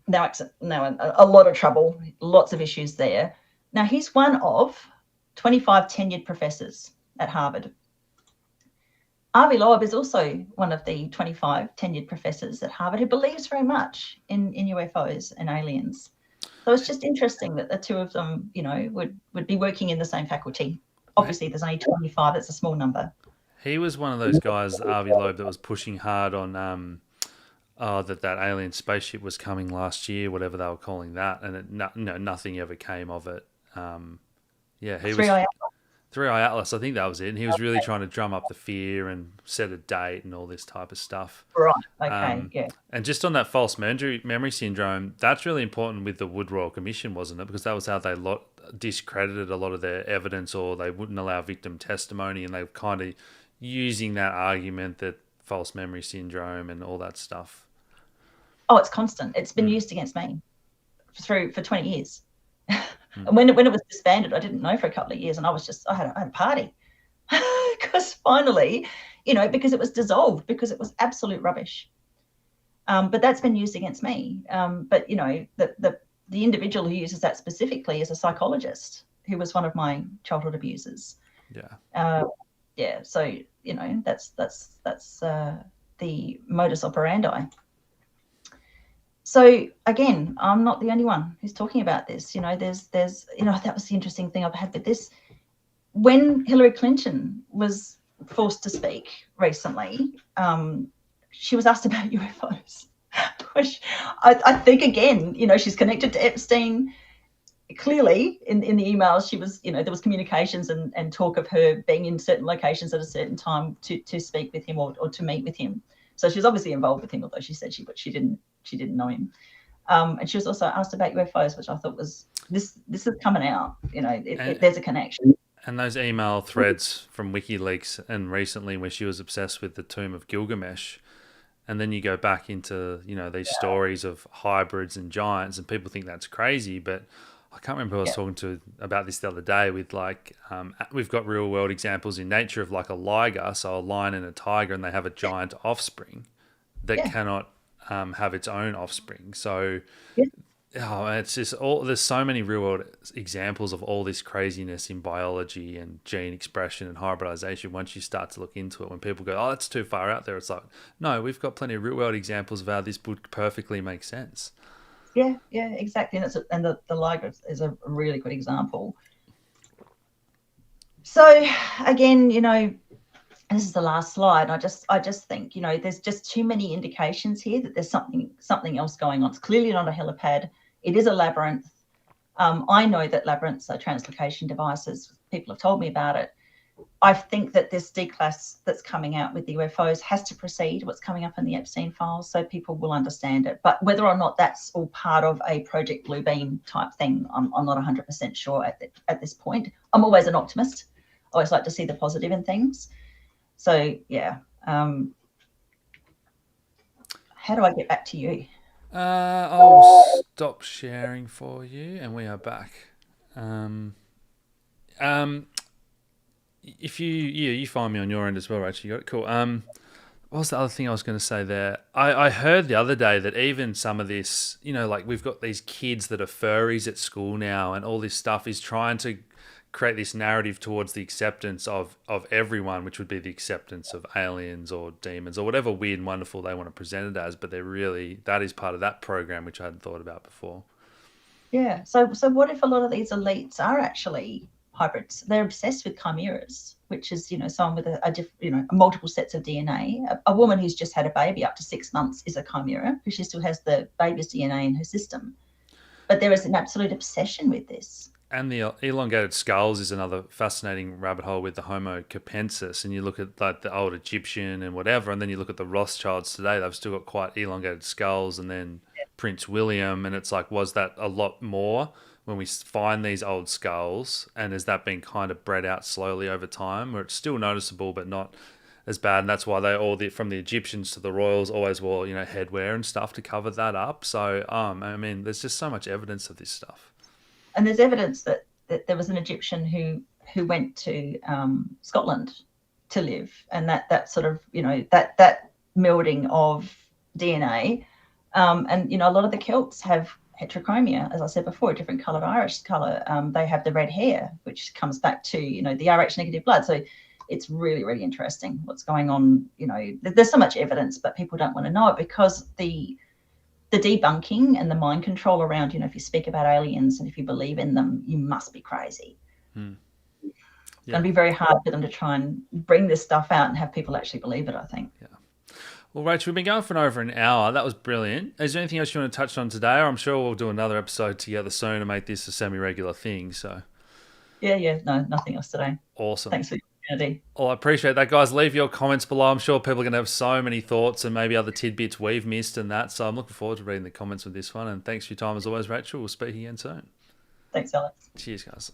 Nowak's now in a lot of trouble, lots of issues there. Now, he's one of 25 tenured professors at Harvard. Avi Loeb is also one of the 25 tenured professors at Harvard who believes very much in UFOs and aliens. So it's just interesting that the two of them, would be working in the same faculty. Obviously, there's only 25. That's a small number. He was one of those guys, Avi Loeb, that was pushing hard on that alien spaceship was coming last year, whatever they were calling that, and nothing ever came of it. He was 3i Atlas. I think that was it. And he was really trying to drum up the fear and set a date and all this type of stuff. Right. Okay. Yeah. And just on that false memory syndrome, that's really important with the Wood Royal Commission, wasn't it? Because that was how they discredited a lot of their evidence, or they wouldn't allow victim testimony, and they were kind of using that argument that false memory syndrome and all that stuff. Oh, it's constant. It's been used against me for 20 years. And when it was disbanded, I didn't know for a couple of years, and I had a party because finally, because it was dissolved, because it was absolute rubbish. But that's been used against me. But the individual who uses that specifically is a psychologist who was one of my childhood abusers. Yeah. So that's the modus operandi. So again, I'm not the only one who's talking about this. There's that was the interesting thing I've had with this. When Hillary Clinton was forced to speak recently, she was asked about UFOs, which I think, again, she's connected to Epstein. Clearly, in the emails, she was, there was communications and talk of her being in certain locations at a certain time to speak with him or to meet with him. So she was obviously involved with him, although she said she didn't know him. And she was also asked about UFOs, which I thought was this is coming out. There's a connection. And those email threads from WikiLeaks and recently where she was obsessed with the tomb of Gilgamesh. And then you go back into, these stories of hybrids and giants, and people think that's crazy. But I can't remember who I was talking to about this the other day with we've got real world examples in nature of like a liger, so a lion and a tiger, and they have a giant offspring that cannot have its own offspring. So it's just there's so many real world examples of all this craziness in biology and gene expression and hybridization. Once you start to look into it, when people go, oh, that's too far out there, it's like, no, we've got plenty of real world examples of how this would perfectly make sense. Yeah, exactly. And the liger is a really good example. So again, this is the last slide. I just think, there's just too many indications here that there's something else going on. It's clearly not a helipad. It is a labyrinth. I know that labyrinths are translocation devices. People have told me about it. I think that this declass that's coming out with the UFOs has to precede what's coming up in the Epstein files, so people will understand it. But whether or not that's all part of a Project Bluebeam type thing, I'm not 100% sure at this point. I'm always an optimist. I always like to see the positive in things. So, how do I get back to you? I'll stop sharing for you, and we are back. If you find me on your end as well, Rachel, you got it? Cool. What was the other thing I was going to say there? I heard the other day that even some of this, like we've got these kids that are furries at school now, and all this stuff is trying to create this narrative towards the acceptance of everyone, which would be the acceptance of aliens or demons or whatever weird and wonderful they want to present it as. But that is part of that program, which I hadn't thought about before. Yeah. So what if a lot of these elites are actually hybrids? They're obsessed with chimeras, which is, someone with multiple sets of DNA. A woman who's just had a baby up to 6 months is a chimera because she still has the baby's DNA in her system. But there is an absolute obsession with this. And the elongated skulls is another fascinating rabbit hole with the Homo capensis. And you look at like the old Egyptian and whatever, and then you look at the Rothschilds today, they've still got quite elongated skulls. And then Prince William, and it's like, was that a lot more when we find these old skulls? And has that been kind of bred out slowly over time, where it's still noticeable but not as bad? And that's why they from the Egyptians to the royals always wore, headwear and stuff to cover that up. So, there's just so much evidence of this stuff. And there's evidence that there was an Egyptian who went to Scotland to live, and that sort of, that melding of DNA. And, a lot of the Celts have heterochromia, as I said before, a different coloured Irish colour. They have the red hair, which comes back to, the Rh negative blood. So it's really, really interesting what's going on. There's so much evidence, but people don't want to know it because the debunking and the mind control around, if you speak about aliens and if you believe in them, you must be crazy. It's going to be very hard for them to try and bring this stuff out and have people actually believe it, I think. Yeah. Well, Rachel, we've been going for over an hour. That was brilliant. Is there anything else you want to touch on today? Or I'm sure we'll do another episode together soon to make this a semi-regular thing. So. Yeah. No, nothing else today. Awesome. Thanks for the opportunity. Well, I appreciate that, guys. Leave your comments below. I'm sure people are going to have so many thoughts and maybe other tidbits we've missed and that. So I'm looking forward to reading the comments with this one. And thanks for your time as always, Rachel. We'll speak again soon. Thanks, Alex. Cheers, guys.